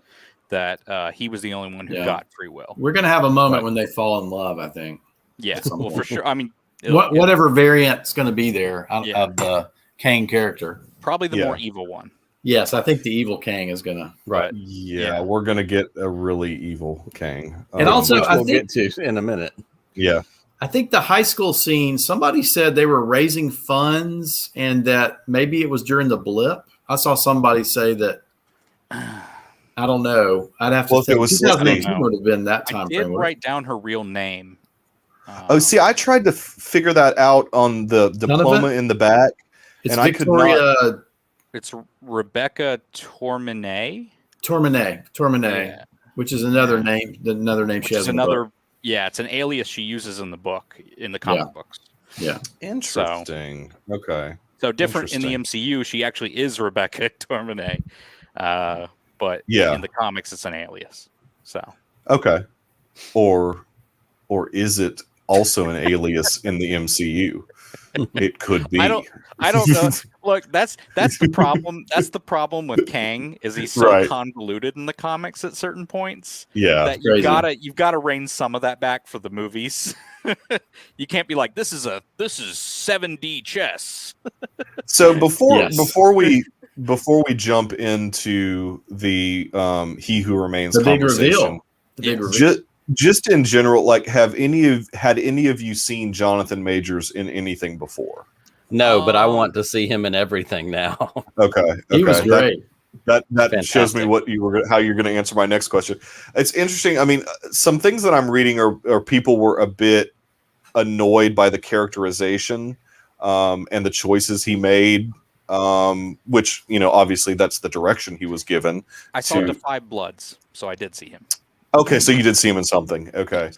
he was the only one who got free will. We're gonna have a moment when they fall in love, I think. Yeah, well, for sure. I mean, whatever variant's going to be there of the Kang character, probably the more evil one. Yes, I think the evil Kang is gonna. Right. Yeah, we're gonna get a really evil Kang, and also which we'll get to in a minute. Yeah. I think the high school scene, somebody said they were raising funds, and that maybe it was during the blip. I saw somebody say that. I don't know. I'd have to think. 2018 would have been that time frame. I did write down her real name. See, I tried to figure that out on the diploma in the back, and Victoria, I could not. It's Rebecca Tormenet. Tormenet, which is another name. Another name she has. It's an alias she uses in the book, in the comic books. Yeah. Interesting. Okay. So different in the MCU, she actually is Rebecca Tormenet. But in the comics, it's an alias. So. Okay. Or is it also an alias in the MCU? It could be. I don't know. Look, that's the problem. That's the problem with Kang is he's so Right. convoluted in the comics at certain points Yeah. that you've gotta rein some of that back for the movies. You can't be like, this is 7D chess. So before Yes. before we jump into the He Who Remains The big conversation, reveal. The big reveal. just in general, like, had any of you seen Jonathan Majors in anything before? No, but I want to see him in everything now. Okay. He was great. That shows me Fantastic. how you're going to answer my next question. It's interesting. I mean, some things that I'm reading are people were a bit annoyed by the characterization and the choices he made, which, obviously that's the direction he was given. I saw Defy Bloods, so I did see him. Okay, so you did see him in something. Okay.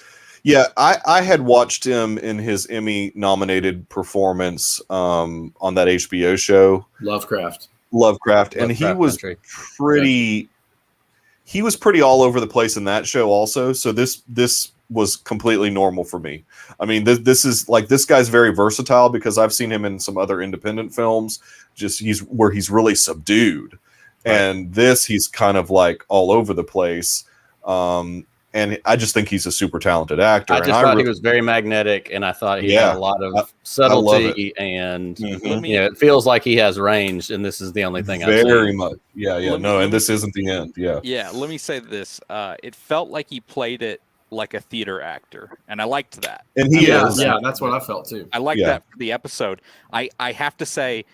Yeah, I had watched him in his Emmy-nominated performance on that HBO show, Lovecraft, and he was Country. pretty all over the place in that show also. So this was completely normal for me. I mean, this is like, this guy's very versatile because I've seen him in some other independent films. He's really subdued, and he's kind of like all over the place. And I just think he's a super talented actor. I thought he was very magnetic, and I thought he had a lot of subtlety, and it feels like he has range. And this is the only thing I've seen. Very much, and this isn't the end. Yeah. Let me say this: it felt like he played it like a theater actor, and I liked that. And he is. Yeah, that's what I felt too. I liked that for the episode. I have to say,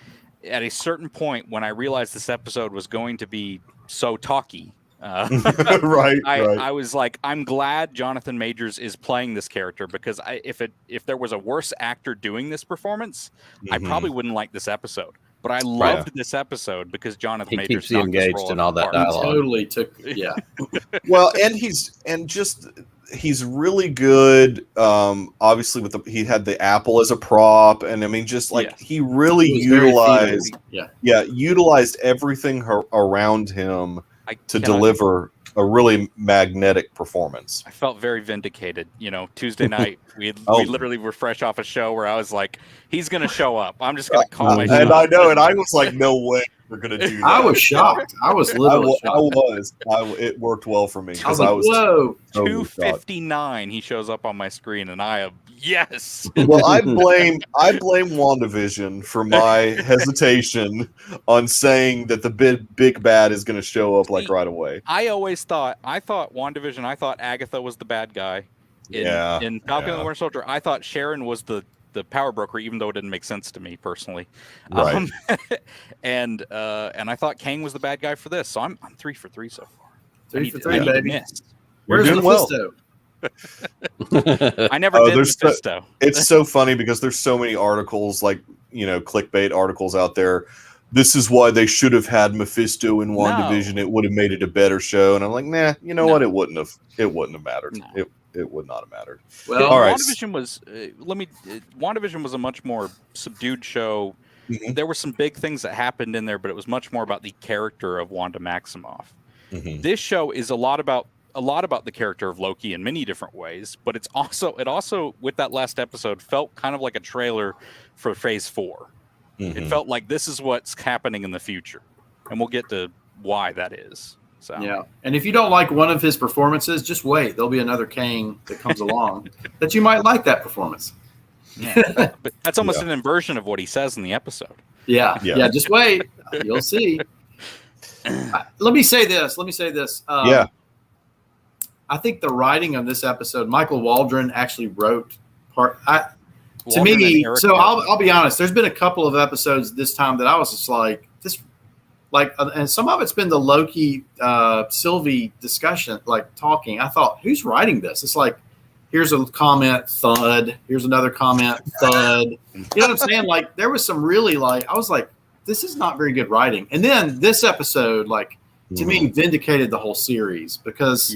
at a certain point, when I realized this episode was going to be so talky. Right. I was like, I'm glad Jonathan Majors is playing this character, because if there was a worse actor doing this performance, I probably wouldn't like this episode. But I loved this episode because Jonathan Majors keeps you engaged in all that dialogue. He totally took, Well, and he's really good. Obviously, he had the apple as a prop, and I mean, just like he really utilized everything around him to deliver a really magnetic performance. I felt very vindicated. Tuesday night, we literally were fresh off a show where I was like, he's going to show up. I'm just going to call my shot. And I know, and I was like, no way we're going to do that. I was shocked. I was literally shocked. It worked well for me. I was like, whoa. 2:59, he shows up on my screen, and I am, yes. Well, I blame WandaVision for my hesitation on saying that the big bad is going to show up like right away. I thought WandaVision, I thought Agatha was the bad guy. In Falcon and the Winter Soldier, I thought Sharon was the power broker, even though it didn't make sense to me personally. Right. And I thought Kang was the bad guy for this. So I'm 3 for 3 so far. 3 for 3, baby. Where's Mephisto? I never did Mephisto. It's so funny because there's so many articles, like, clickbait articles out there. This is why they should have had Mephisto in WandaVision. It would have made it a better show. And I'm like, nah, what? It wouldn't have mattered. No. It would not have mattered. Well, all right. WandaVision was WandaVision was a much more subdued show. Mm-hmm. There were some big things that happened in there, but it was much more about the character of Wanda Maximoff. Mm-hmm. This show is a lot about the character of Loki in many different ways, but it also with that last episode felt kind of like a trailer for Phase 4. Mm-hmm. It felt like this is what's happening in the future, and we'll get to why that is. So. Yeah, and if you don't like one of his performances, just wait. There'll be another Kang that comes along that you might like that performance. Yeah, but that's almost an inversion of what he says in the episode. Yeah. Just wait. You'll see. Let me say this. I think the writing of this episode, Michael Waldron actually wrote part. To me, so I'll be honest. There's been a couple of episodes this time that I was just like this. And some of it's been the Loki Sylvie discussion, like talking. I thought, who's writing this? It's like, here's a comment, thud. Here's another comment, thud. You know what I'm saying? Like, there was some really I was like, this is not very good writing. And then this episode, to me, vindicated the whole series because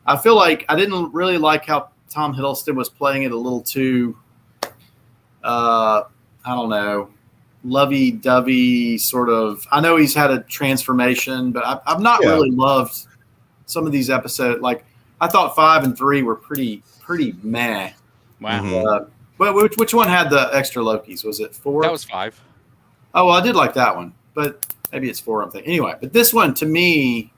I feel like I didn't really like how Tom Hiddleston was playing it a little too, I don't know, lovey-dovey sort of. I know he's had a transformation, but I've not really loved some of these episodes. Like, I thought 5 and 3 were pretty meh. Wow. But which one had the extra Lokis? Was it 4? That was 5. Oh, well, I did like that one, but maybe it's 4. I'm thinking. Anyway, but this one to me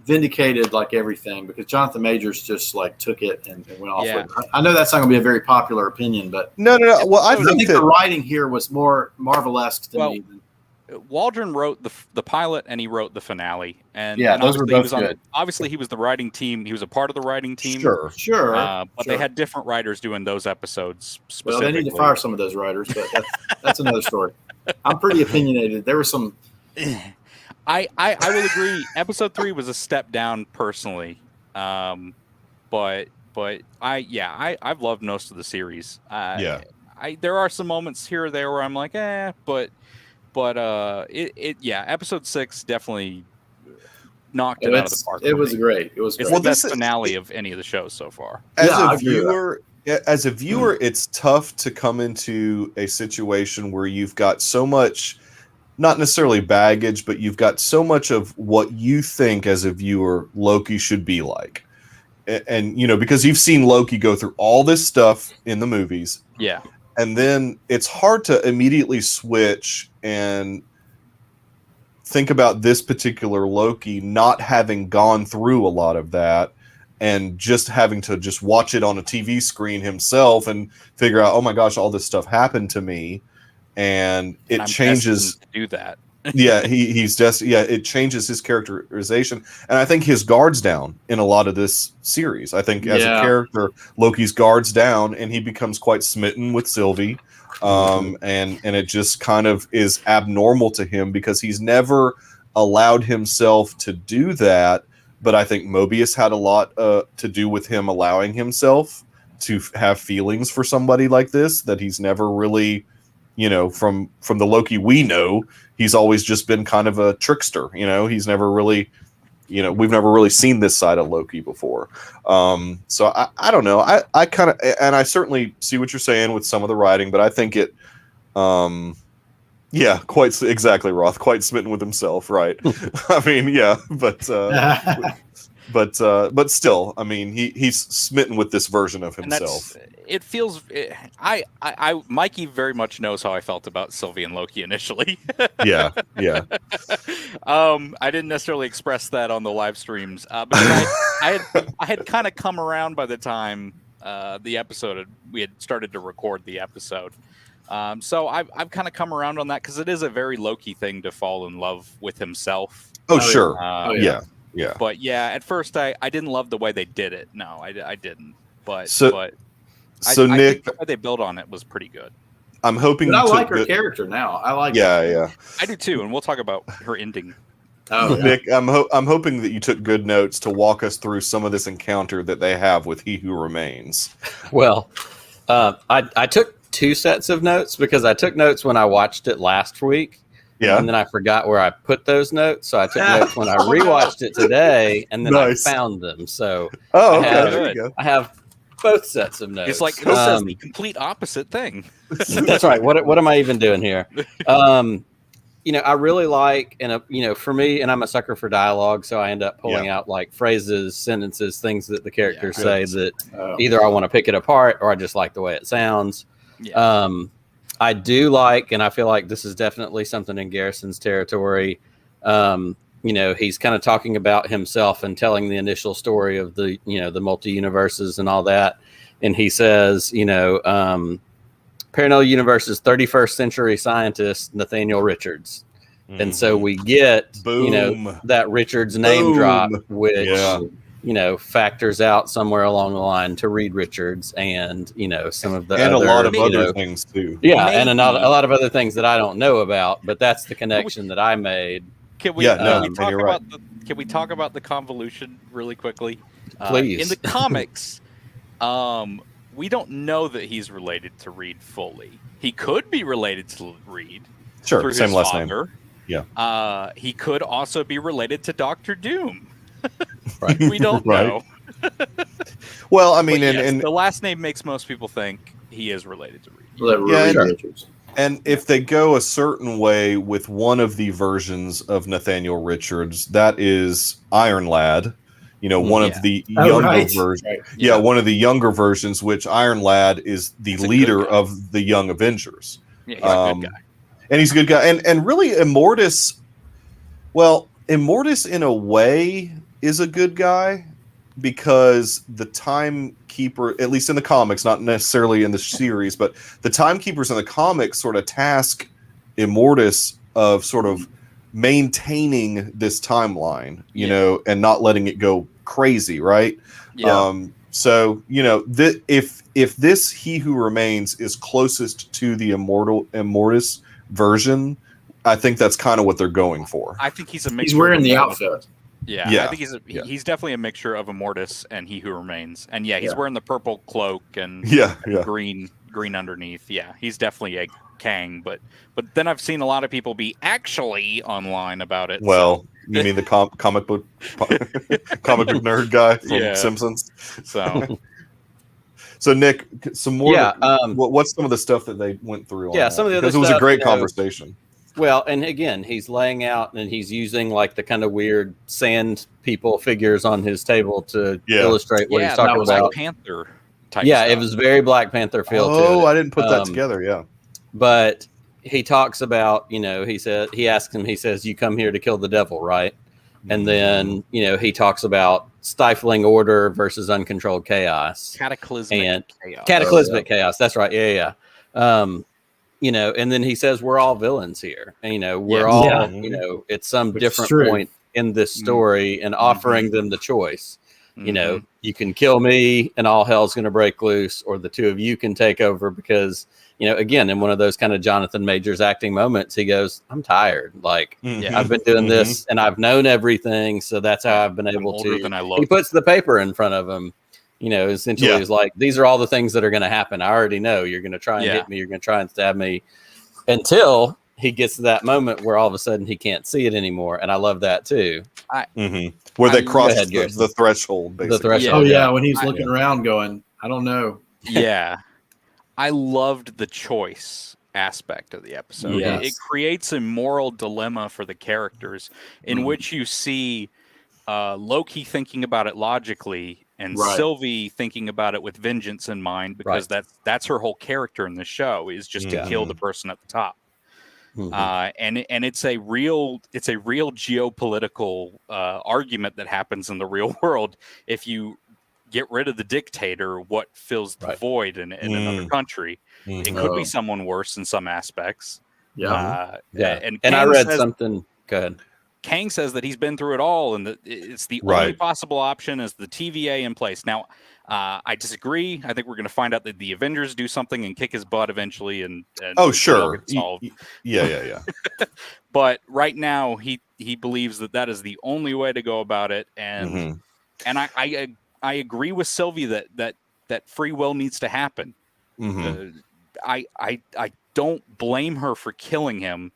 vindicated like everything because Jonathan Majors just like took it and went off with it. I know that's not going to be a very popular opinion, but no. Well, I think the writing here was more Marvel-esque to me. Waldron wrote the pilot and he wrote the finale. And those were both good. Obviously, he was the writing team. He was a part of the writing team. Sure. But they had different writers doing those episodes. Well, they need to fire some of those writers, but that's another story. I'm pretty opinionated. There were some. I will agree. Episode 3 was a step down personally, but I've loved most of the series. There are some moments here or there where I'm like, but episode 6 definitely knocked it out of the park. It was great. It was great. It's the best finale of any of the shows so far. As a viewer, it's tough to come into a situation where you've got so much, not necessarily baggage, but you've got so much of what you think as a viewer Loki should be like. And because you've seen Loki go through all this stuff in the movies. Yeah. And then it's hard to immediately switch and think about this particular Loki not having gone through a lot of that and just having to just watch it on a TV screen himself and figure out, oh my gosh, all this stuff happened to me. And it changes. To do that. It changes his characterization. And I think his guard's down in a lot of this series. I think as a character, Loki's guard's down and he becomes quite smitten with Sylvie. And it just kind of is abnormal to him because he's never allowed himself to do that. But I think Mobius had a lot to do with him allowing himself to have feelings for somebody like this that he's never really, from the Loki we know, he's always just been kind of a trickster. He's never really, we've never really seen this side of Loki before. So I don't know. I kind of, and I certainly see what you're saying with some of the writing, but I think it, quite exactly, Roth, quite smitten with himself, right? I mean, but still, I mean, he's smitten with this version of himself. It feels. Mikey very much knows how I felt about Sylvie and Loki initially. Yeah. I didn't necessarily express that on the live streams, but I had kind of come around by the time we had started to record the episode. So I've kind of come around on that because it is a very Loki thing to fall in love with himself. Oh, sure. Yeah. But at first I didn't love the way they did it. No, I didn't. But I Nick, think the way they built on it was pretty good. I'm hoping. But I like her character now. I like. Yeah. I do too, and we'll talk about her ending. Oh, yeah. Nick, I'm hoping that you took good notes to walk us through some of this encounter that they have with He Who Remains. Well, I took 2 sets of notes because I took notes when I watched it last week. Yeah. And then I forgot where I put those notes. So I took notes when I rewatched it today and then I found them. So there you go. I have both sets of notes. It's like this says the complete opposite thing. That's right. What am I even doing here? I really like, and for me, and I'm a sucker for dialogue, so I end up pulling out like phrases, sentences, things that the characters say that either I want to pick it apart or I just like the way it sounds. Yeah. I do like, and I feel like this is definitely something in Garrison's territory. He's kind of talking about himself and telling the initial story of the multi-universes and all that. And he says, Parallel Universe's 31st century scientist, Nathaniel Richards. Mm-hmm. And so we get, that Richards name drop, which, factors out somewhere along the line to Reed Richards and, some of the and other, a lot of other things too. Yeah. Maybe. And a lot of other things that I don't know about, but that's the connection that I made. Can we talk about the convolution really quickly? Please. In the comics, we don't know that he's related to Reed fully. He could be related to Reed. Sure, same last name. Yeah. He could also be related to Dr. Doom. Right. We don't know. Well, I mean, and the last name makes most people think he is related to Reed. Reed Richards. And if they go a certain way with one of the versions of Nathaniel Richards, that is Iron Lad one of the younger versions. Right. Yeah, one of the younger versions, which Iron Lad is the leader of the Young Avengers. Yeah, he's a good guy. And he's a good guy. And really, Immortus in a way is a good guy because the Timekeeper, at least in the comics, not necessarily in the series, but the Timekeepers in the comics sort of task Immortus of sort of maintaining this timeline, and not letting it go crazy, right? Yeah. So if this He Who Remains is closest to the Immortus version, I think that's kind of what they're going for. I think he's a mixture. He's wearing the outfit. Yeah, I think he's definitely a mixture of Immortus and He Who Remains. And he's wearing the purple cloak and green underneath. Yeah, he's definitely a Kang, but then I've seen a lot of people be actually online about it. Well, you mean the comic book nerd guy from Simpsons? So Nick, some more. Yeah, what's some of the stuff that they went through? Some of the other stuff. Because it was a great conversation. Well, and again, he's laying out and he's using like the kind of weird sand people figures on his table to illustrate what he's talking about. Black Panther type stuff. It was very Black Panther feel to it. Oh, I didn't put that together. Yeah. But he talks about, he asks him, he says, "You come here to kill the devil, right?" And then, he talks about stifling order versus uncontrolled chaos. Cataclysmic chaos. Cataclysmic chaos. That's right. Yeah. And then he says, "We're all villains here. We're all, at some different point in this story and offering them the choice. You can kill me and all hell's going to break loose, or the two of you can take over because, again, in one of those kind of Jonathan Majors acting moments, he goes, "I'm tired. Like, I've been doing this and I've known everything. So that's how I've been able to." He puts the paper in front of him, essentially is like, "These are all the things that are going to happen. I already know you're going to try and hit me. You're going to try and stab me," until he gets to that moment where all of a sudden he can't see it anymore. And I love that too. Where they cross the threshold, basically. The threshold. When he's looking around going, "I don't know." Yeah. I loved the choice aspect of the episode. Yes. It creates a moral dilemma for the characters in which you see Loki thinking about it logically and Sylvie thinking about it with vengeance in mind, because that's her whole character in the show, is just to kill the person at the top. And it's a real geopolitical argument that happens in the real world. If you get rid of the dictator, what fills the void in another country? It could be someone worse in some aspects. And I read something. Go ahead. Kang says that he's been through it all, and that it's the only possible option is the TVA in place. Now, I disagree. I think we're going to find out that the Avengers do something and kick his butt eventually. And sure, yeah. But right now, he believes that is the only way to go about it, and I agree with Sylvie that free will needs to happen. I don't blame her for killing him,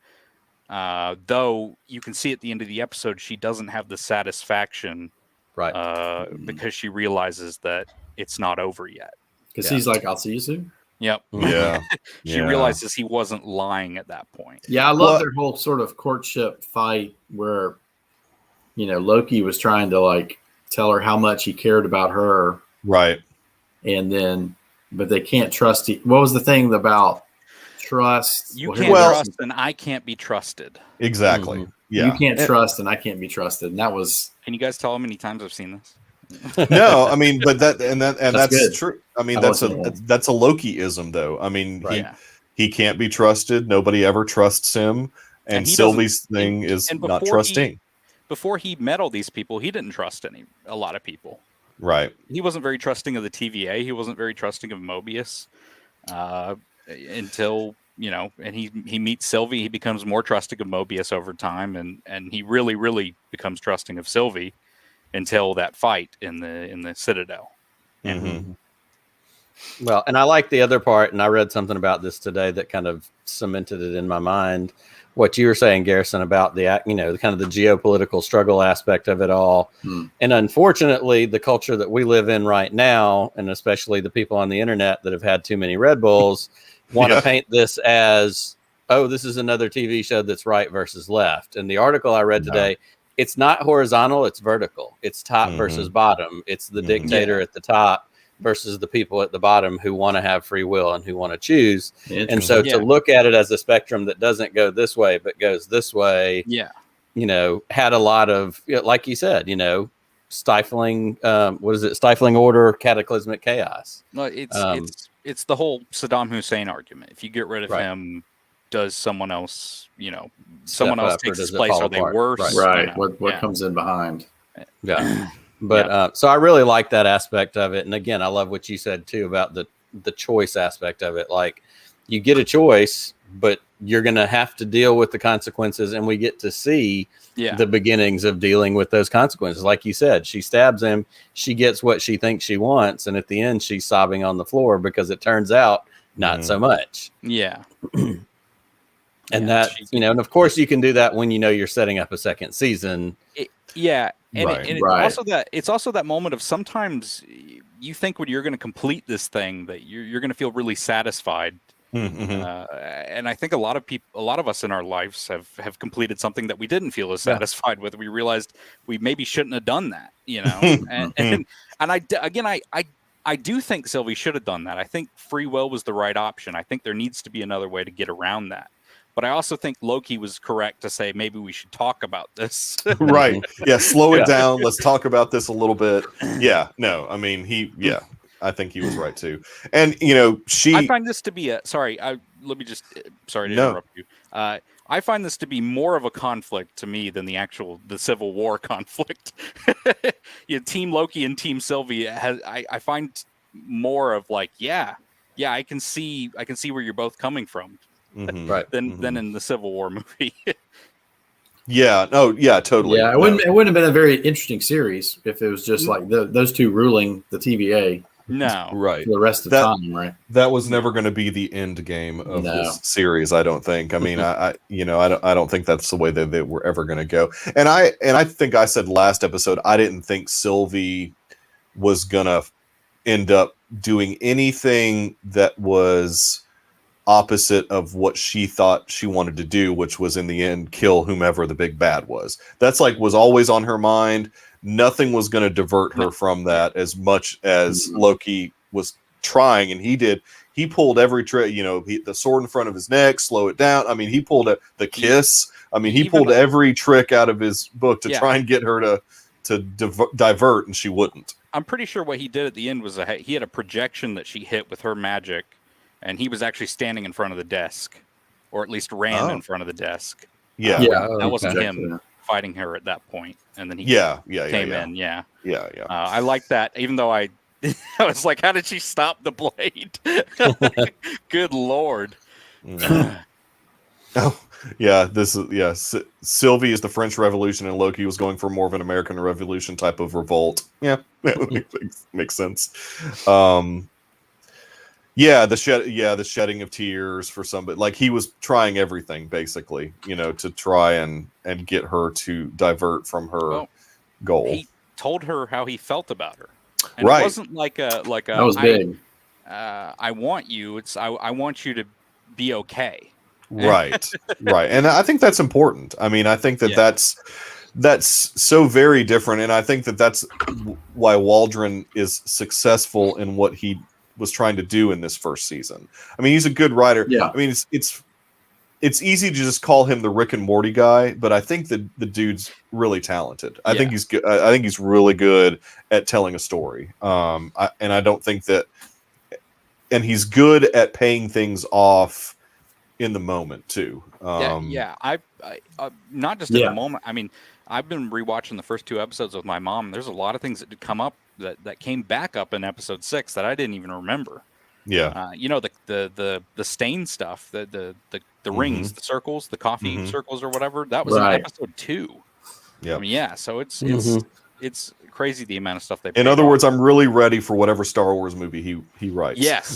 though you can see at the end of the episode she doesn't have the satisfaction, because she realizes that it's not over yet. Because he's like, "I'll see you soon." Yep. Yeah. She realizes he wasn't lying at that point. Yeah, I love their whole sort of courtship fight where, Loki was trying to like tell her how much he cared about her. Right. And then, but they can't trust. What was the thing about trust? You can't trust and I can't be trusted. Exactly. Yeah. You can't trust and I can't be trusted. And that was. Can you guys tell how many times I've seen this? No, I mean, but that's true. I mean, that's a Lokiism, though. I mean, he can't be trusted. Nobody ever trusts him. And Sylvie's thing is not trusting. Before he met all these people, he didn't trust a lot of people. Right. He wasn't very trusting of the TVA. He wasn't very trusting of Mobius until, and he meets Sylvie. He becomes more trusting of Mobius over time. And he really, really becomes trusting of Sylvie until that fight in the Citadel. Well, and I like the other part, and I read something about this today that kind of cemented it in my mind. What you were saying, Garrison, about the kind of the geopolitical struggle aspect of it all. And unfortunately, the culture that we live in right now, and especially the people on the internet that have had too many Red Bulls, want to paint this as, oh, this is another TV show that's right versus left. And the article I read today, it's not horizontal, it's vertical. It's top versus bottom. It's the dictator at the top versus the people at the bottom who want to have free will and who want to choose. And so to look at it as a spectrum that doesn't go this way but goes this way, had a lot of, like you said, stifling stifling order, cataclysmic chaos. No, it's the whole Saddam Hussein argument. If you get rid of him, does someone else, someone else takes his place? Are they worse? Right. What comes in behind? Yeah. But so I really like that aspect of it. And again, I love what you said too about the choice aspect of it. Like, you get a choice, but you're going to have to deal with the consequences. And we get to see the beginnings of dealing with those consequences. Like you said, she stabs him. She gets what she thinks she wants. And at the end, she's sobbing on the floor because it turns out not so much. Yeah. And that, and of course you can do that when you're setting up a second season. It's also that moment of sometimes you think when you're going to complete this thing that you're going to feel really satisfied. And I think a lot of us in our lives have completed something that we didn't feel as satisfied with. We realized we maybe shouldn't have done that, and I do think Sylvie should have done that. I think free will was the right option. I think there needs to be another way to get around that. But I also think Loki was correct to say maybe we should talk about this. Right. Yeah. Slow it down. Let's talk about this a little bit. Yeah. No. I mean, I think he was right too. And I find this to be sorry to interrupt you. I find this to be more of a conflict to me than the Civil War conflict. Team Loki and Team Sylvie I find more of like, I can see where you're both coming from. Right. Than in the Civil War movie. Yeah. No. Yeah. Totally. Yeah. It wouldn't have been a very interesting series if it was just like those two ruling the TVA. No. Right. For the rest of the time. Right. That was never going to be the end game of this series. I don't think. I mean, I don't think that's the way that they were ever going to go. And I think I said last episode, I didn't think Sylvie was going to end up doing anything that was opposite of what she thought she wanted to do, which was in the end kill whomever the big bad was. That's was always on her mind. Nothing was going to divert her from that as much as Loki was trying, and he pulled every trick. The sword in front of his neck, slow it down. I mean, he pulled the kiss. I mean, he pulled every trick out of his book to try and get her to divert, and she wouldn't. I'm pretty sure what he did at the end was he had a projection that she hit with her magic. And he was actually standing in front of the desk, or at least ran in front of the desk. Yeah, that wasn't him fighting her at that point. And then he came in. Yeah. I like that, even though I was like, how did she stop the blade? Good Lord. Oh, yeah. Sylvie is the French Revolution, and Loki was going for more of an American Revolution type of revolt. Yeah, makes sense. The shedding of tears for somebody. Like, he was trying everything basically, to try and get her to divert from her goal. He told her how he felt about her. And it wasn't like a that was big. I want you. It's I want you to be okay. Right. Right. And I think that's important. I mean, I think that's so very different, and I think that's why Waldron is successful in what he was trying to do in this first season. I mean, he's a good writer. Yeah. I mean, it's easy to just call him the Rick and Morty guy, but I think the dude's really talented. I think he's good. I think he's really good at telling a story. And I don't think that, and he's good at paying things off in the moment too. I not just in the moment. I mean, I've been rewatching the first 2 episodes with my mom. There's a lot of things that did come up that came back up in episode 6 that I didn't even remember. Yeah. The stain stuff, the rings, the circles, the coffee circles or whatever. That was in episode 2. Yeah. I mean, so it's crazy the amount of stuff they. In other words, I'm really ready for whatever Star Wars movie he writes. Yes.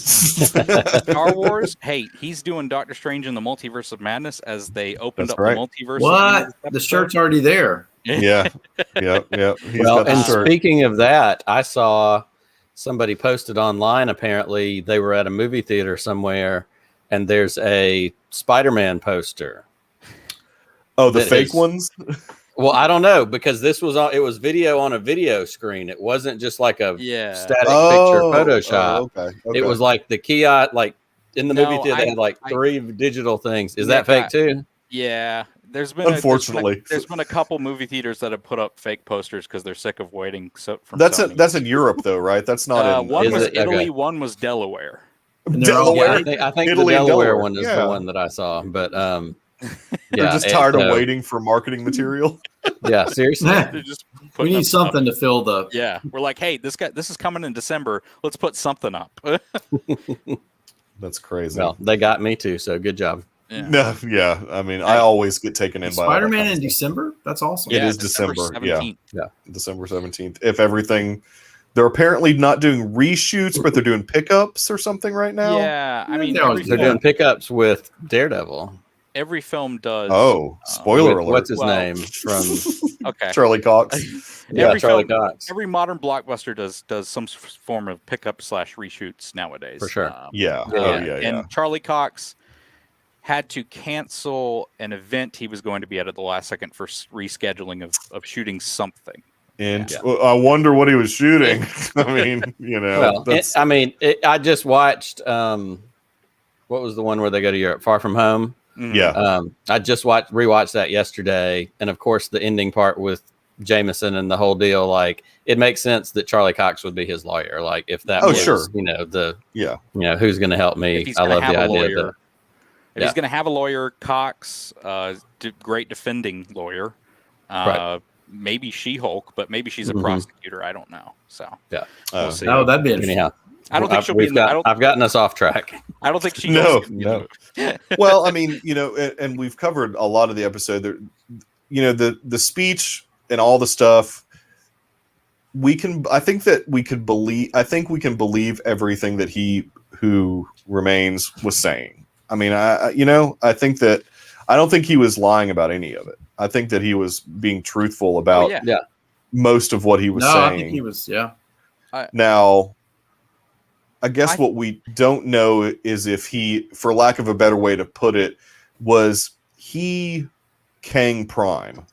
Star Wars. Hey, he's doing Doctor Strange in the Multiverse of Madness as they opened up the multiverse. What? The shirt's already there. Yeah. Well, and speaking of that, I saw somebody posted online. Apparently, they were at a movie theater somewhere, and there's a Spider-Man poster. Oh, the fake ones? Well, I don't know because this was it was video on a video screen. It wasn't just like a static picture Photoshop. Okay. It was like the kiosk, like in the movie theater, they had like 3 digital things. Is that fake too? Yeah. There's been unfortunately there's been a couple movie theaters that have put up fake posters because they're sick of waiting. That's in Europe though, right? That's not in. One was Italy, one was Delaware. Delaware. I think Italy, the Delaware one is the one that I saw, but they're just tired of waiting for marketing material. Yeah, seriously. We need something to fill the. Yeah, we're like, hey, this is coming in December. Let's put something up. That's crazy. Well, they got me too, so good job. Yeah. No, yeah. I mean, I always get taken in by Spider-Man in December. That's awesome. It is December 17th. Yeah, December 17th. If everything, they're apparently not doing reshoots, but they're doing pickups or something right now. Yeah, I mean, they're doing pickups with Daredevil. Every film does. Oh, spoiler alert! What's his name from? Okay, Charlie Cox. Charlie Cox. Every modern blockbuster does some form of pickup / reshoots nowadays. For sure. And Charlie Cox had to cancel an event he was going to be at the last second for rescheduling of shooting something. And I wonder what he was shooting. I mean, Well, I just watched. What was the one where they go to Europe? Far From Home. Yeah. I just rewatched that yesterday, and of course the ending part with Jameson and the whole deal. Like, it makes sense that Charlie Cox would be his lawyer. Like, if that was, who's going to help me? I love the idea that. If he's going to have a lawyer, Cox, great defending lawyer. Maybe She-Hulk, but maybe she's a prosecutor. I don't know. So we'll see. Oh, that'd be interesting. Anyhow, I don't think she'll be. I've gotten us off track. I don't think she. No. Well, I mean, and we've covered a lot of the episode. The speech and all the stuff. I think we can believe everything that he who remains was saying. I mean, I think that I don't think he was lying about any of it. I think that he was being truthful about most of what he was saying. I think he was. Yeah. Now, I guess what we don't know is if he, for lack of a better way to put it, was he Kang Prime.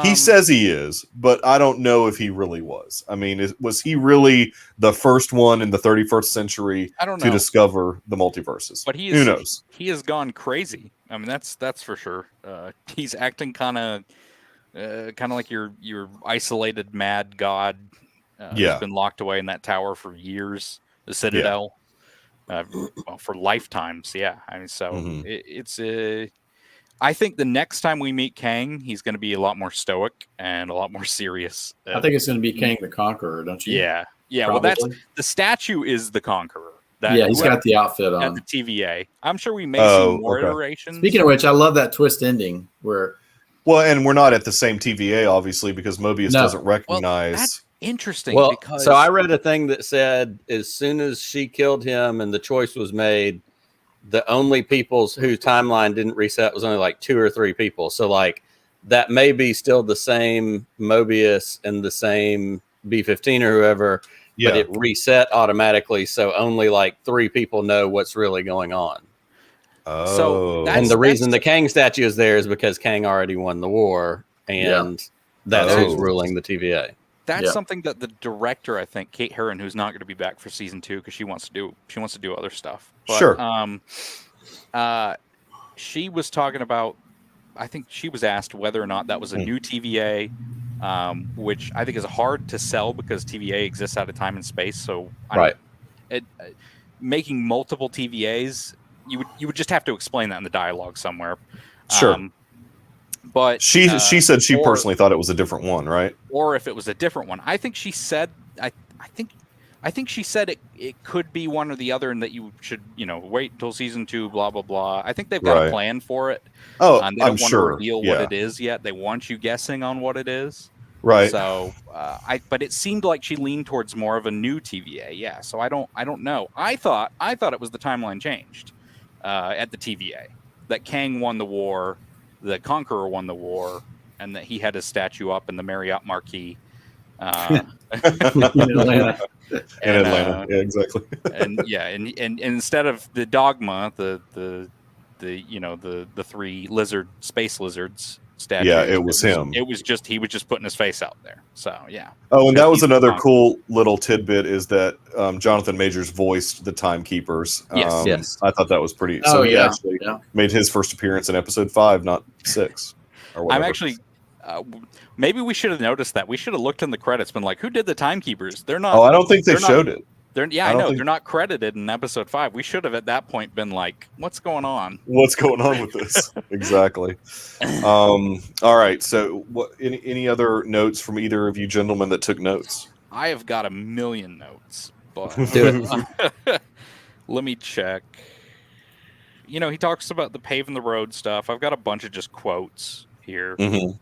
He says he is, but I don't know if he really was. I mean, was he really the first one in the 31st century to discover the multiverses? But who knows? He has gone crazy. I mean, that's for sure. He's acting kind of like your isolated mad god. Who's been locked away in that tower for years. The Citadel, for lifetimes. Yeah, I mean, so it's I think the next time we meet Kang, he's going to be a lot more stoic and a lot more serious. I think it's going to be Kang the Conqueror, don't you? Yeah. Probably. Well, the statue is the Conqueror. He's got the outfit on. At the TVA. I'm sure we may see more iterations. Speaking of which, I love that twist ending where. Well, and we're not at the same TVA, obviously, because Mobius doesn't recognize. Well, that's interesting. Well, because so I read a thing that said as soon as she killed him and the choice was made, the only people whose timeline didn't reset was only like 2 or 3 people. So like that may be still the same Mobius and the same B-15 or whoever, but it reset automatically. So only like 3 people know what's really going on. And the reason the Kang statue is there is because Kang already won the war, and that's who's ruling the TVA. That's something that the director, I think, Kate Herron, who's not going to be back for season 2 because she wants to do other stuff. But, sure. She was talking about. I think she was asked whether or not that was a new TVA, which I think is hard to sell because TVA exists out of time and space. So making multiple TVAs, you would just have to explain that in the dialogue somewhere. Sure. But she said she personally thought it was a different one, right? Or if it was a different one. I think she said I think she said it could be one or the other, and that you should wait until season 2, blah blah blah. I think they've got a plan for it. Oh, they don't want to reveal what it is yet. They want you guessing on what it is. Right. So but it seemed like she leaned towards more of a new TVA. Yeah. So I don't know. I thought it was the timeline changed at the TVA, that Kang won the war, the Conqueror won the war, and that he had his statue up in the Marriott Marquis in Atlanta. In Atlanta, yeah, exactly. and instead of the dogma, the 3 space lizards, statue. Yeah, it was him. It was just he was just putting his face out there. So yeah. Oh, and that was He's another fine. cool little tidbit is that Jonathan Majors voiced the Timekeepers. Yes. Yes. I thought that was pretty. Oh, So he yeah, actually yeah. made his first appearance in episode 5, not 6, or whatever. I'm actually. Maybe we should have noticed that. We should have looked in the credits, been like, "Who did the Timekeepers?" They're not. Oh, I don't think they they're not- showed it. Yeah, I I don't know think- they're not credited in episode 5. We should have at that point been like, "What's going on?" What's going on with this? Exactly. All right. So, what? Any other notes from either of you gentlemen that took notes? I have got a million notes, but Do let me check. You know, he talks about the paving the road stuff. I've got a bunch of just quotes here. Mhm.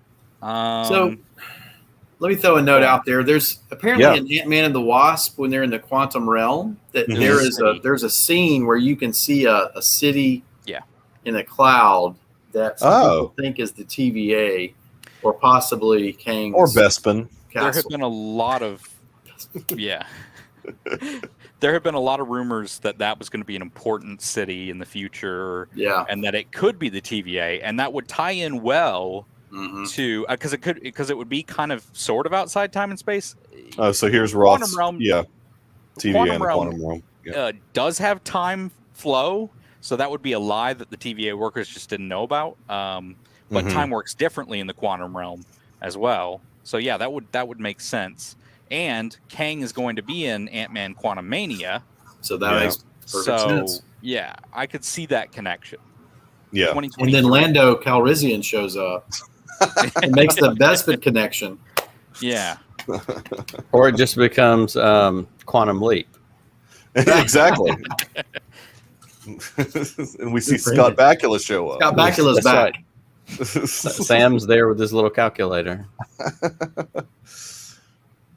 So let me throw a note out there. There's apparently in Ant-Man and the Wasp, when they're in the quantum realm, that Mhm. there's a scene where you can see a city Yeah. in a cloud that some Oh. people think is the TVA or possibly Kang's Or Bespin. There have castle. been a lot of there have been a lot of rumors that that was going to be an important city in the future, Yeah. and that it could be the TVA, and that would tie in well Mhm. to because it would be kind of sort of outside time and space. Oh, so here's Quantum Roth's. realm- Yeah. TVA Quantum and the realm, quantum realm. Yeah. Does have time flow, so that would be a lie that the TVA workers just didn't know about. But Mhm. time works differently in the quantum realm as well. So yeah, that would make sense. And Kang is going to be in Ant-Man Quantumania, So that Yeah. makes perfect so sense. yeah, I could see that connection. Yeah. 2023. And then Lando Calrissian shows up. It makes the Bespin connection. Yeah, Or it just becomes Quantum Leap. Exactly. And we see Scott Bakula show up. Scott Bakula's That's back. right. Sam's there with his little calculator.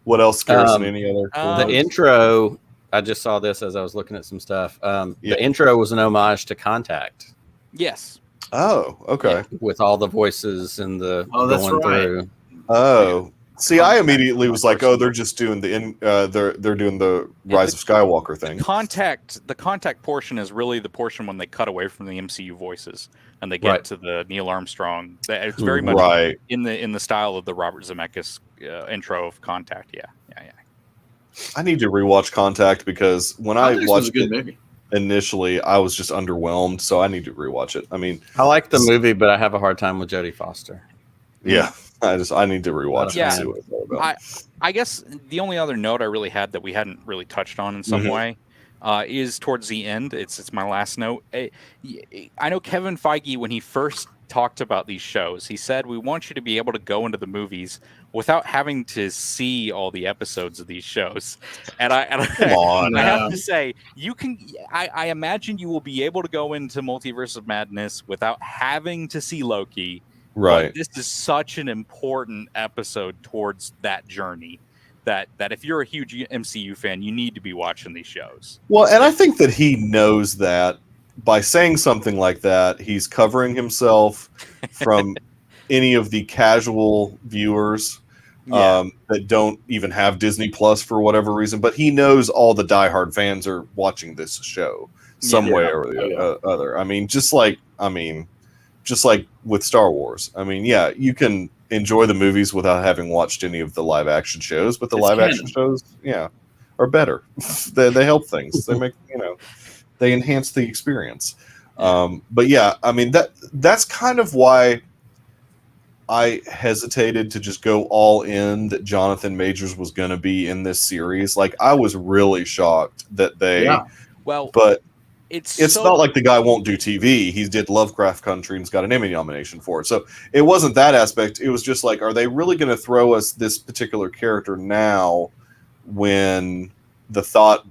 What else, Garrison? Um, Any other? cool the The notes? intro, I just saw this as I was looking at some stuff. Yeah. The intro was an homage to Contact yes, Oh, okay. with all the voices and the Oh, that's going right. through. Oh, see, I Contact immediately was like, person. oh, they're just doing they're doing the Rise of Skywalker thing. the contact portion is really the portion when they cut away from the MCU voices and they get Right. to the Neil Armstrong. It's very much Right. in the style of the Robert Zemeckis intro of Contact. Yeah. I need to rewatch Contact because when I Context was a watched good it movie. initially, I was just underwhelmed. So I need to rewatch it. I mean, I like the movie, but I have a hard time with Jodie Foster. yeah, I need to rewatch it Yeah. and see what it's all about. I guess the only other note I really had that we hadn't really touched on in some Mhm. way is towards the end. It's my last note. I know Kevin Feige, when he first talked about these shows, he said, we want you to be able to go into the movies without having to see all the episodes of these shows. And Come on. I have to say, you can. I imagine you will be able to go into Multiverse of Madness without having to see Loki. Right. But this is such an important episode towards that journey that if you're a huge MCU fan, you need to be watching these shows. Well, and I think that he knows that by saying something like that, he's covering himself from any of the casual viewers that don't even have Disney Plus for whatever reason. But he knows all the diehard fans are watching this show some way or the other. I mean, just like with Star Wars. I mean, yeah, you can enjoy the movies without having watched any of the live action shows, but the It's live canon. action shows, are better. they help things. They make they enhance the experience. But yeah, I mean that's kind of why I hesitated to just go all in that Jonathan Majors was going to be in this series. Like I was really shocked that they. Well, But it's so, not like the guy won't do TV. He did Lovecraft Country and's got an Emmy nomination for it. So it wasn't that aspect. It was just like, are they really going to throw us this particular character now when the thought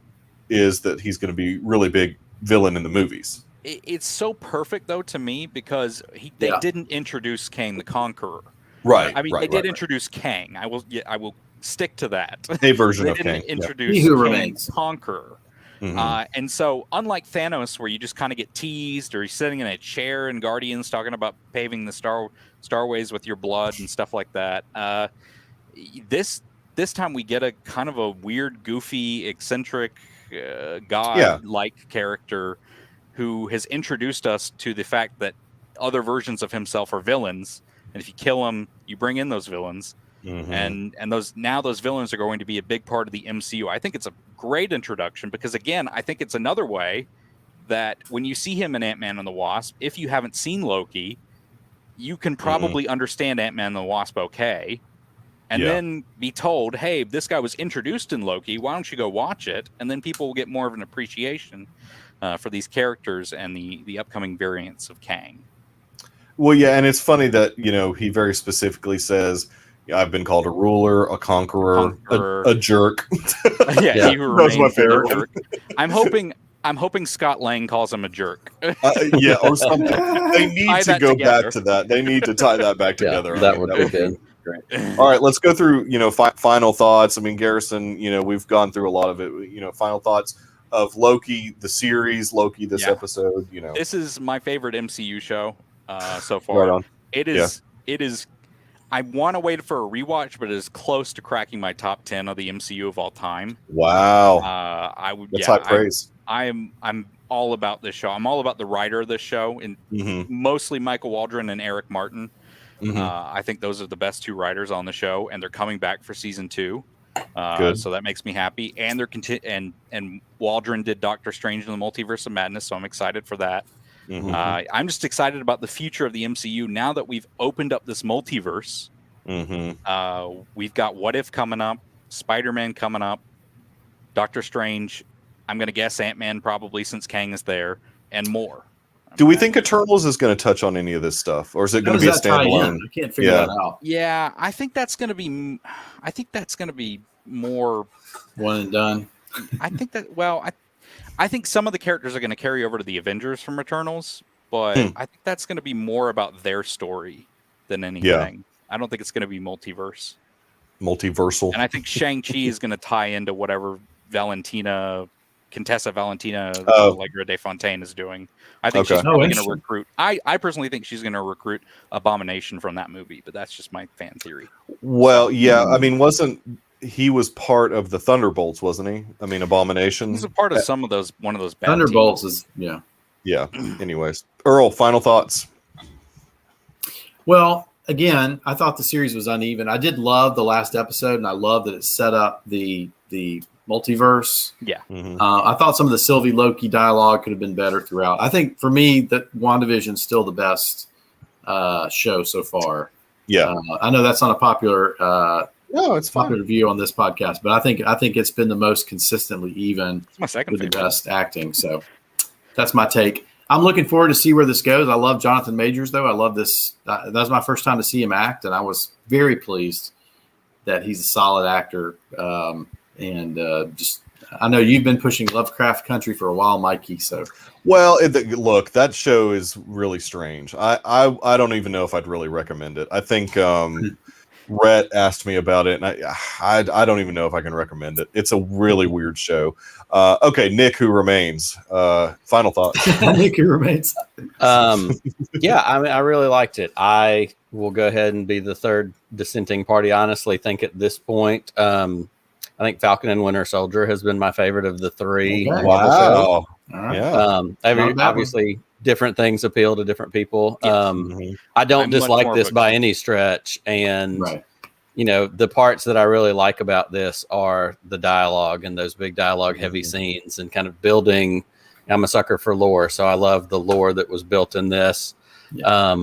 is that he's going to be really big villain in the movies? It's so perfect though to me because they didn't introduce Kang the Conqueror. Right. I mean, right, they did right. introduce Kang. I will stick to that. A version They of didn't Kang. introduce He who Kang remains. Conqueror. Mhm. And so, unlike Thanos, where you just kind of get teased, or he's sitting in a chair in Guardians talking about paving the starways with your blood and stuff like that, this time we get a kind of a weird, goofy, eccentric, god-like character who has introduced us to the fact that other versions of himself are villains and if you kill them, you bring in those villains. And those villains are going to be a big part of the MCU. I think it's a great introduction because, again, I think it's another way that when you see him in Ant-Man and the Wasp, if you haven't seen Loki, you can probably understand Ant-Man and the Wasp okay, and then be told, hey, this guy was introduced in Loki, why don't you go watch it? And then people will get more of an appreciation for these characters and the upcoming variants of Kang. Well, yeah, and it's funny that, he very specifically says, I've been called a ruler, a conqueror. A jerk. Yeah, he who remains my favorite a jerk. I'm hoping Scott Lang calls him a jerk. Or something. They need to go back to that. They need to tie that back together. That would be good. Great. All right, let's go through, final thoughts. I mean, Garrison, we've gone through a lot of it. Final thoughts of Loki, the series, Loki, this episode. This is my favorite MCU show so far. Right on. It is. I want to wait for a rewatch, but it is close to cracking my top 10 of the MCU of all time. Wow. I would. That's high praise. I'm all about this show. I'm all about the writer of this show, and mostly Michael Waldron and Eric Martin. I think those are the best two writers on the show, and they're coming back for season 2. Good. So that makes me happy. And they're and Waldron did Doctor Strange in the Multiverse of Madness, so I'm excited for that. I'm just excited about the future of the MCU now that we've opened up this multiverse. We've got What If coming up, Spider-Man coming up, Doctor Strange. I'm going to guess Ant-Man probably since Kang is there, and more. Do we think Eternals is going to touch on any of this stuff, or is it going to be a standalone? I can't figure that out. Yeah, I think that's going to be. I think that's going to be more one and done. I think that. Well, I think some of the characters are going to carry over to the Avengers from Eternals, but I think that's going to be more about their story than anything. Yeah. I don't think it's going to be multiversal. And I think Shang-Chi is going to tie into whatever Contessa Valentina Allegra de Fontaine is doing. I think she's probably going to recruit. I personally think she's going to recruit Abomination from that movie, but that's just my fan theory. Well, yeah, I mean, he was part of the Thunderbolts, wasn't he? I mean, Abomination. He's a part of one of those bad Thunderbolts teams. Yeah. Anyways, Earl, final thoughts. Well, again, I thought the series was uneven. I did love the last episode, and I love that it set up the multiverse. Yeah. I thought some of the Sylvie Loki dialogue could have been better throughout. I think for me that WandaVision is still the best show so far. Yeah. I know that's not a popular it's popular view on this podcast, but I think it's been the most consistently even it's my second with favorite. The best acting. So that's my take. I'm looking forward to see where this goes. I love Jonathan Majors, though. I love this. That was my first time to see him act, and I was very pleased that he's a solid actor. I know you've been pushing Lovecraft Country for a while, Mikey. So, well, look, that show is really strange. I don't even know if I'd really recommend it. I think Rhett asked me about it, and I don't even know if I can recommend it. It's a really weird show. Okay, Nick, who remains. Final thoughts. Nick, who remains. Yeah, I mean, I really liked it. I will go ahead and be the third dissenting party. I honestly think at this point, I think Falcon and Winter Soldier has been my favorite of the three. Okay. Wow. Right. Yeah. Obviously, different things appeal to different people. I don't dislike this by any stretch. And, the parts that I really like about this are the dialogue and those big dialogue heavy scenes and kind of building. I'm a sucker for lore, so I love the lore that was built in this. Yeah.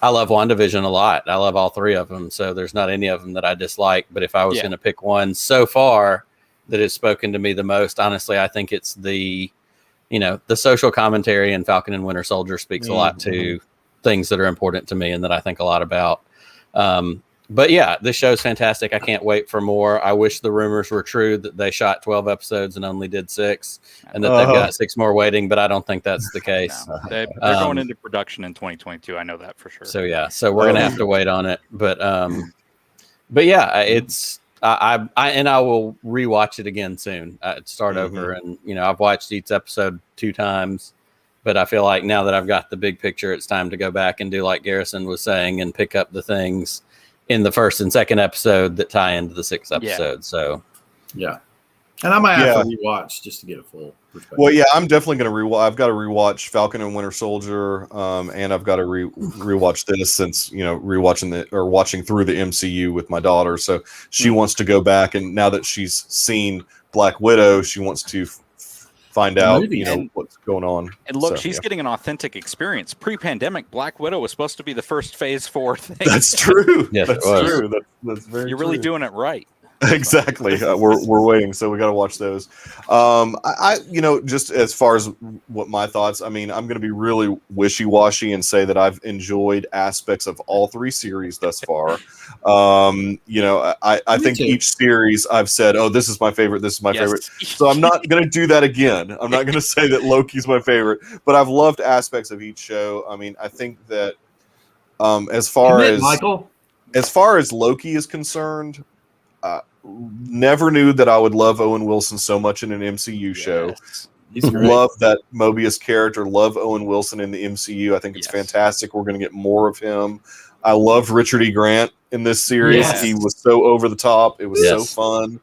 I love WandaVision a lot. I love all three of them. So there's not any of them that I dislike. But if I was going to pick one so far that has spoken to me the most, honestly, I think it's the social commentary in Falcon and Winter Soldier speaks a lot to things that are important to me and that I think a lot about. But yeah, this show's fantastic. I can't wait for more. I wish the rumors were true that they shot 12 episodes and only did 6 and that they've got 6 more waiting, but I don't think that's the case. No, they're going into production in 2022. I know that for sure. So we're going to have to wait on it. But yeah, it's, I will rewatch it again soon. Start over, and I've watched each episode 2 times, but I feel like now that I've got the big picture, it's time to go back and do like Garrison was saying and pick up the things in the first and second episode that tie into the 6th episode. So, yeah. And I might have to rewatch just to get a full perspective. Well, yeah, I'm definitely going to rewatch. I've got to rewatch Falcon and Winter Soldier, and I've got to rewatch this since watching through the MCU with my daughter. So she wants to go back, and now that she's seen Black Widow, she wants to find out what's going on. And look, she's getting an authentic experience. Pre-pandemic, Black Widow was supposed to be the first Phase 4 thing. That's true. Yes, that's true. That's very. You're really doing it right. Exactly. We're waiting, so we got to watch those. I just as far as what my thoughts, I mean, I'm going to be really wishy-washy and say that I've enjoyed aspects of all 3 series thus far. I think each series I've said, oh, this is my favorite, this is my favorite. So I'm not going to do that again. I'm not going to say that Loki's my favorite, but I've loved aspects of each show. I mean, I think that as far as Loki is concerned, never knew that I would love Owen Wilson so much in an MCU show. Love that Mobius character. Love Owen Wilson in the MCU. I think it's fantastic. We're going to get more of him. I loved Richard E. Grant in this series. Yes. He was so over the top. It was so fun.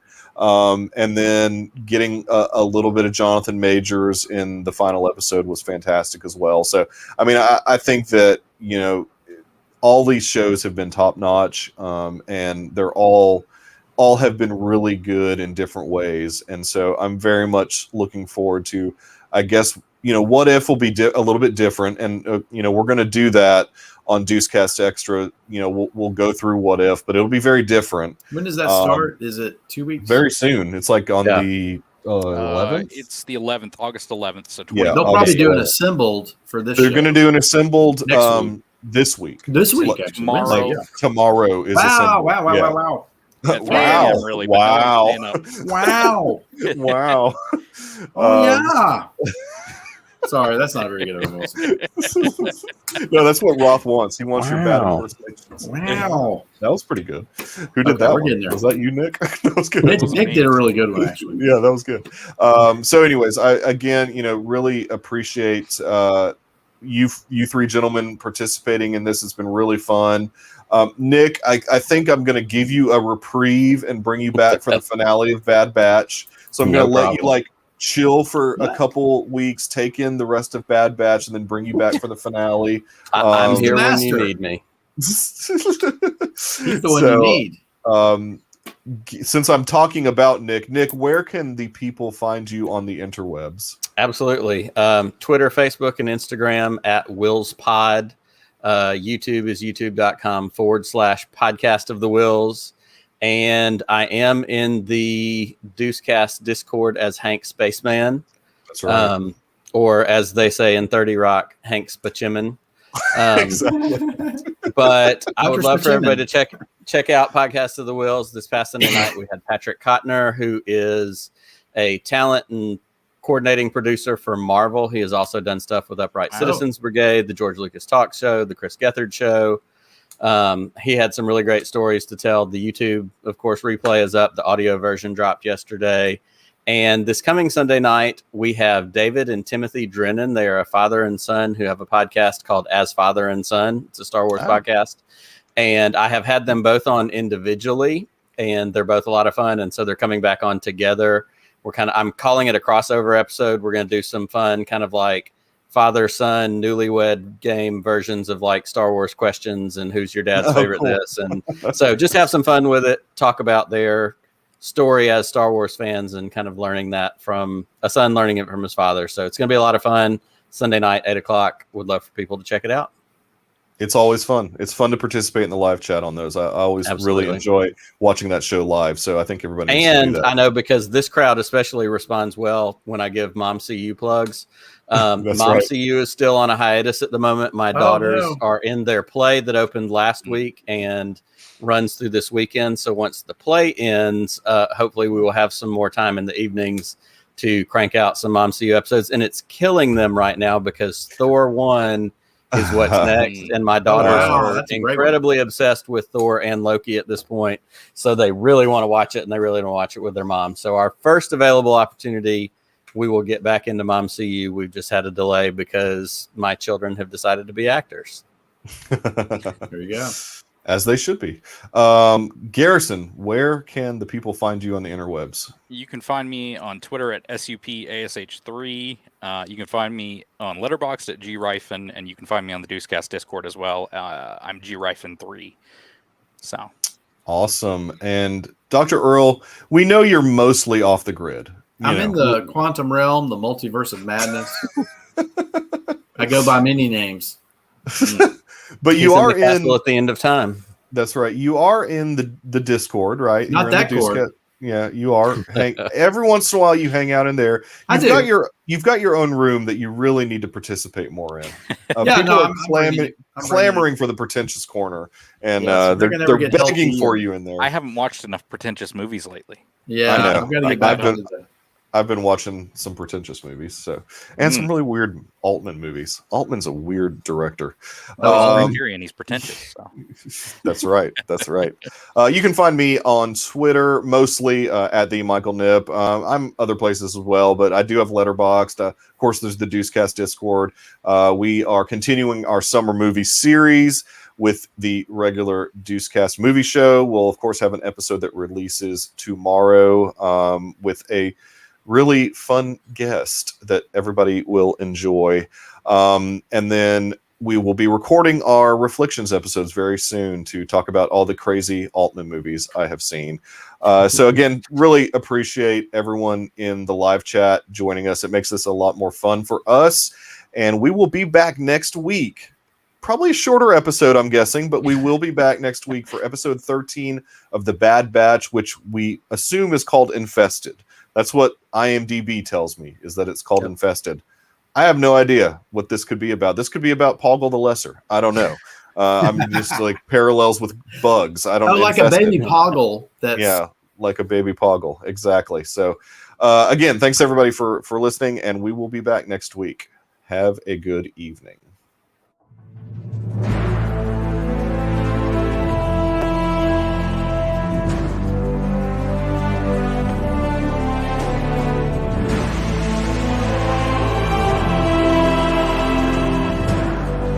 And then getting a little bit of Jonathan Majors in the final episode was fantastic as well. So, I mean, I think that, all these shows have been top notch, and they're all have been really good in different ways. And so I'm very much looking forward to, I guess, What If will be a little bit different. And, we're going to do that on Deucecast Extra. We'll go through What If, but it'll be very different. When does that start? Is it 2 weeks? Very soon. It's like on the 11th? It's the 11th, August 11th. So they'll probably do an assembled for this They're going to do an assembled this week. This week, actually. Tomorrow. Tomorrow is wow. Wow. Really, wow. Oh, yeah. Sorry, that's not very good of a No, that's what Roth wants. He wants your bad impersonations. Wow. That was pretty good. Who did that one? Was that you, Nick? That was good. Nick did a really good one, actually. Yeah, that was good. So anyways, I again, really appreciate you 3 gentlemen participating in this. It's been really fun. Nick, I think I'm going to give you a reprieve and bring you back for the finale of Bad Batch. So I'm going to let you chill for a couple weeks, take in the rest of Bad Batch, and then bring you back for the finale. I'm here when you need me. He's the one you need. Since I'm talking about Nick, where can the people find you on the interwebs? Absolutely. Twitter, Facebook, and Instagram at WillsPod. YouTube is youtube.com/podcast of the Wills. And I am in the Deucecast Discord as Hank Spaceman. That's right. Or as they say in 30 Rock, Hank Spachimin. Exactly. But I would love for everybody to check out Podcast of the Wills. This past Sunday night, we had Patrick Kottner, who is a talent and coordinating producer for Marvel. He has also done stuff with Upright Citizens Brigade, the George Lucas Talk Show, the Chris Gethard Show. He had some really great stories to tell. The YouTube, of course, replay is up. The audio version dropped yesterday. And this coming Sunday night, we have David and Timothy Drennan. They are a father and son who have a podcast called As Father and Son. It's a Star Wars podcast. And I have had them both on individually, and they're both a lot of fun. And so they're coming back on together. I'm calling it a crossover episode. We're going to do some fun kind of like father-son newlywed game versions of like Star Wars questions and who's your dad's favorite this. And so just have some fun with it. Talk about their story as Star Wars fans and kind of learning that from a son learning it from his father. So it's going to be a lot of fun. Sunday night, 8:00. Would love for people to check it out. It's always fun. It's fun to participate in the live chat on those. I always really enjoy watching that show live. So I think everybody needs to do that. I know because this crowd especially responds well when I give Mom CU plugs. Mom CU is still on a hiatus at the moment. My daughters are in their play that opened last week and runs through this weekend. So once the play ends, hopefully we will have some more time in the evenings to crank out some Mom CU episodes. And it's killing them right now because Thor 1 is what's next. And my daughters are incredibly obsessed with Thor and Loki at this point. So they really want to watch it, and they really want to watch it with their mom. So our first available opportunity, we will get back into Mom CU. We've just had a delay because my children have decided to be actors. There you go. As they should be. Garrison, where can the people find you on the interwebs? You can find me on Twitter at SUPASH3. You can find me on Letterboxd at GRyphon, and you can find me on the Deucecast Discord as well. I'm GRyphon3. So awesome. And Dr. Earl, we know you're mostly off the grid. I'm in the quantum realm, the multiverse of madness. I go by many names. But you are in at the end of time. That's right. You are in the Discord, right? Not that Discord. Yeah, you are. Every once in a while, you hang out in there. You've got your own room that you really need to participate more in. People are clamoring for the pretentious corner, and they're begging for you in there. I haven't watched enough pretentious movies lately. Yeah, I know. I've got to get back into that. I've been watching some pretentious movies, and some really weird Altman movies. Altman's a weird director. And he's pretentious. So. That's right. That's right. You can find me on Twitter, mostly at the Michael Nip. I'm other places as well, but I do have Letterboxd. Of course, there's the Deucecast Discord. We are continuing our summer movie series with the regular Deucecast movie show. We'll, of course, have an episode that releases tomorrow with a really fun guest that everybody will enjoy. And then we will be recording our Reflections episodes very soon to talk about all the crazy Altman movies I have seen. So again, really appreciate everyone in the live chat joining us. It makes this a lot more fun for us. And we will be back next week. Probably a shorter episode, I'm guessing, but we will be back next week for episode 13 of The Bad Batch, which we assume is called Infested. That's what IMDb tells me, is that it's called Infested. I have no idea what this could be about. This could be about Poggle the Lesser. I don't know. I'm just like parallels with bugs. I don't know. Like a baby Poggle. Yeah, like a baby Poggle. Exactly. So, again, thanks everybody for listening, and we will be back next week. Have a good evening.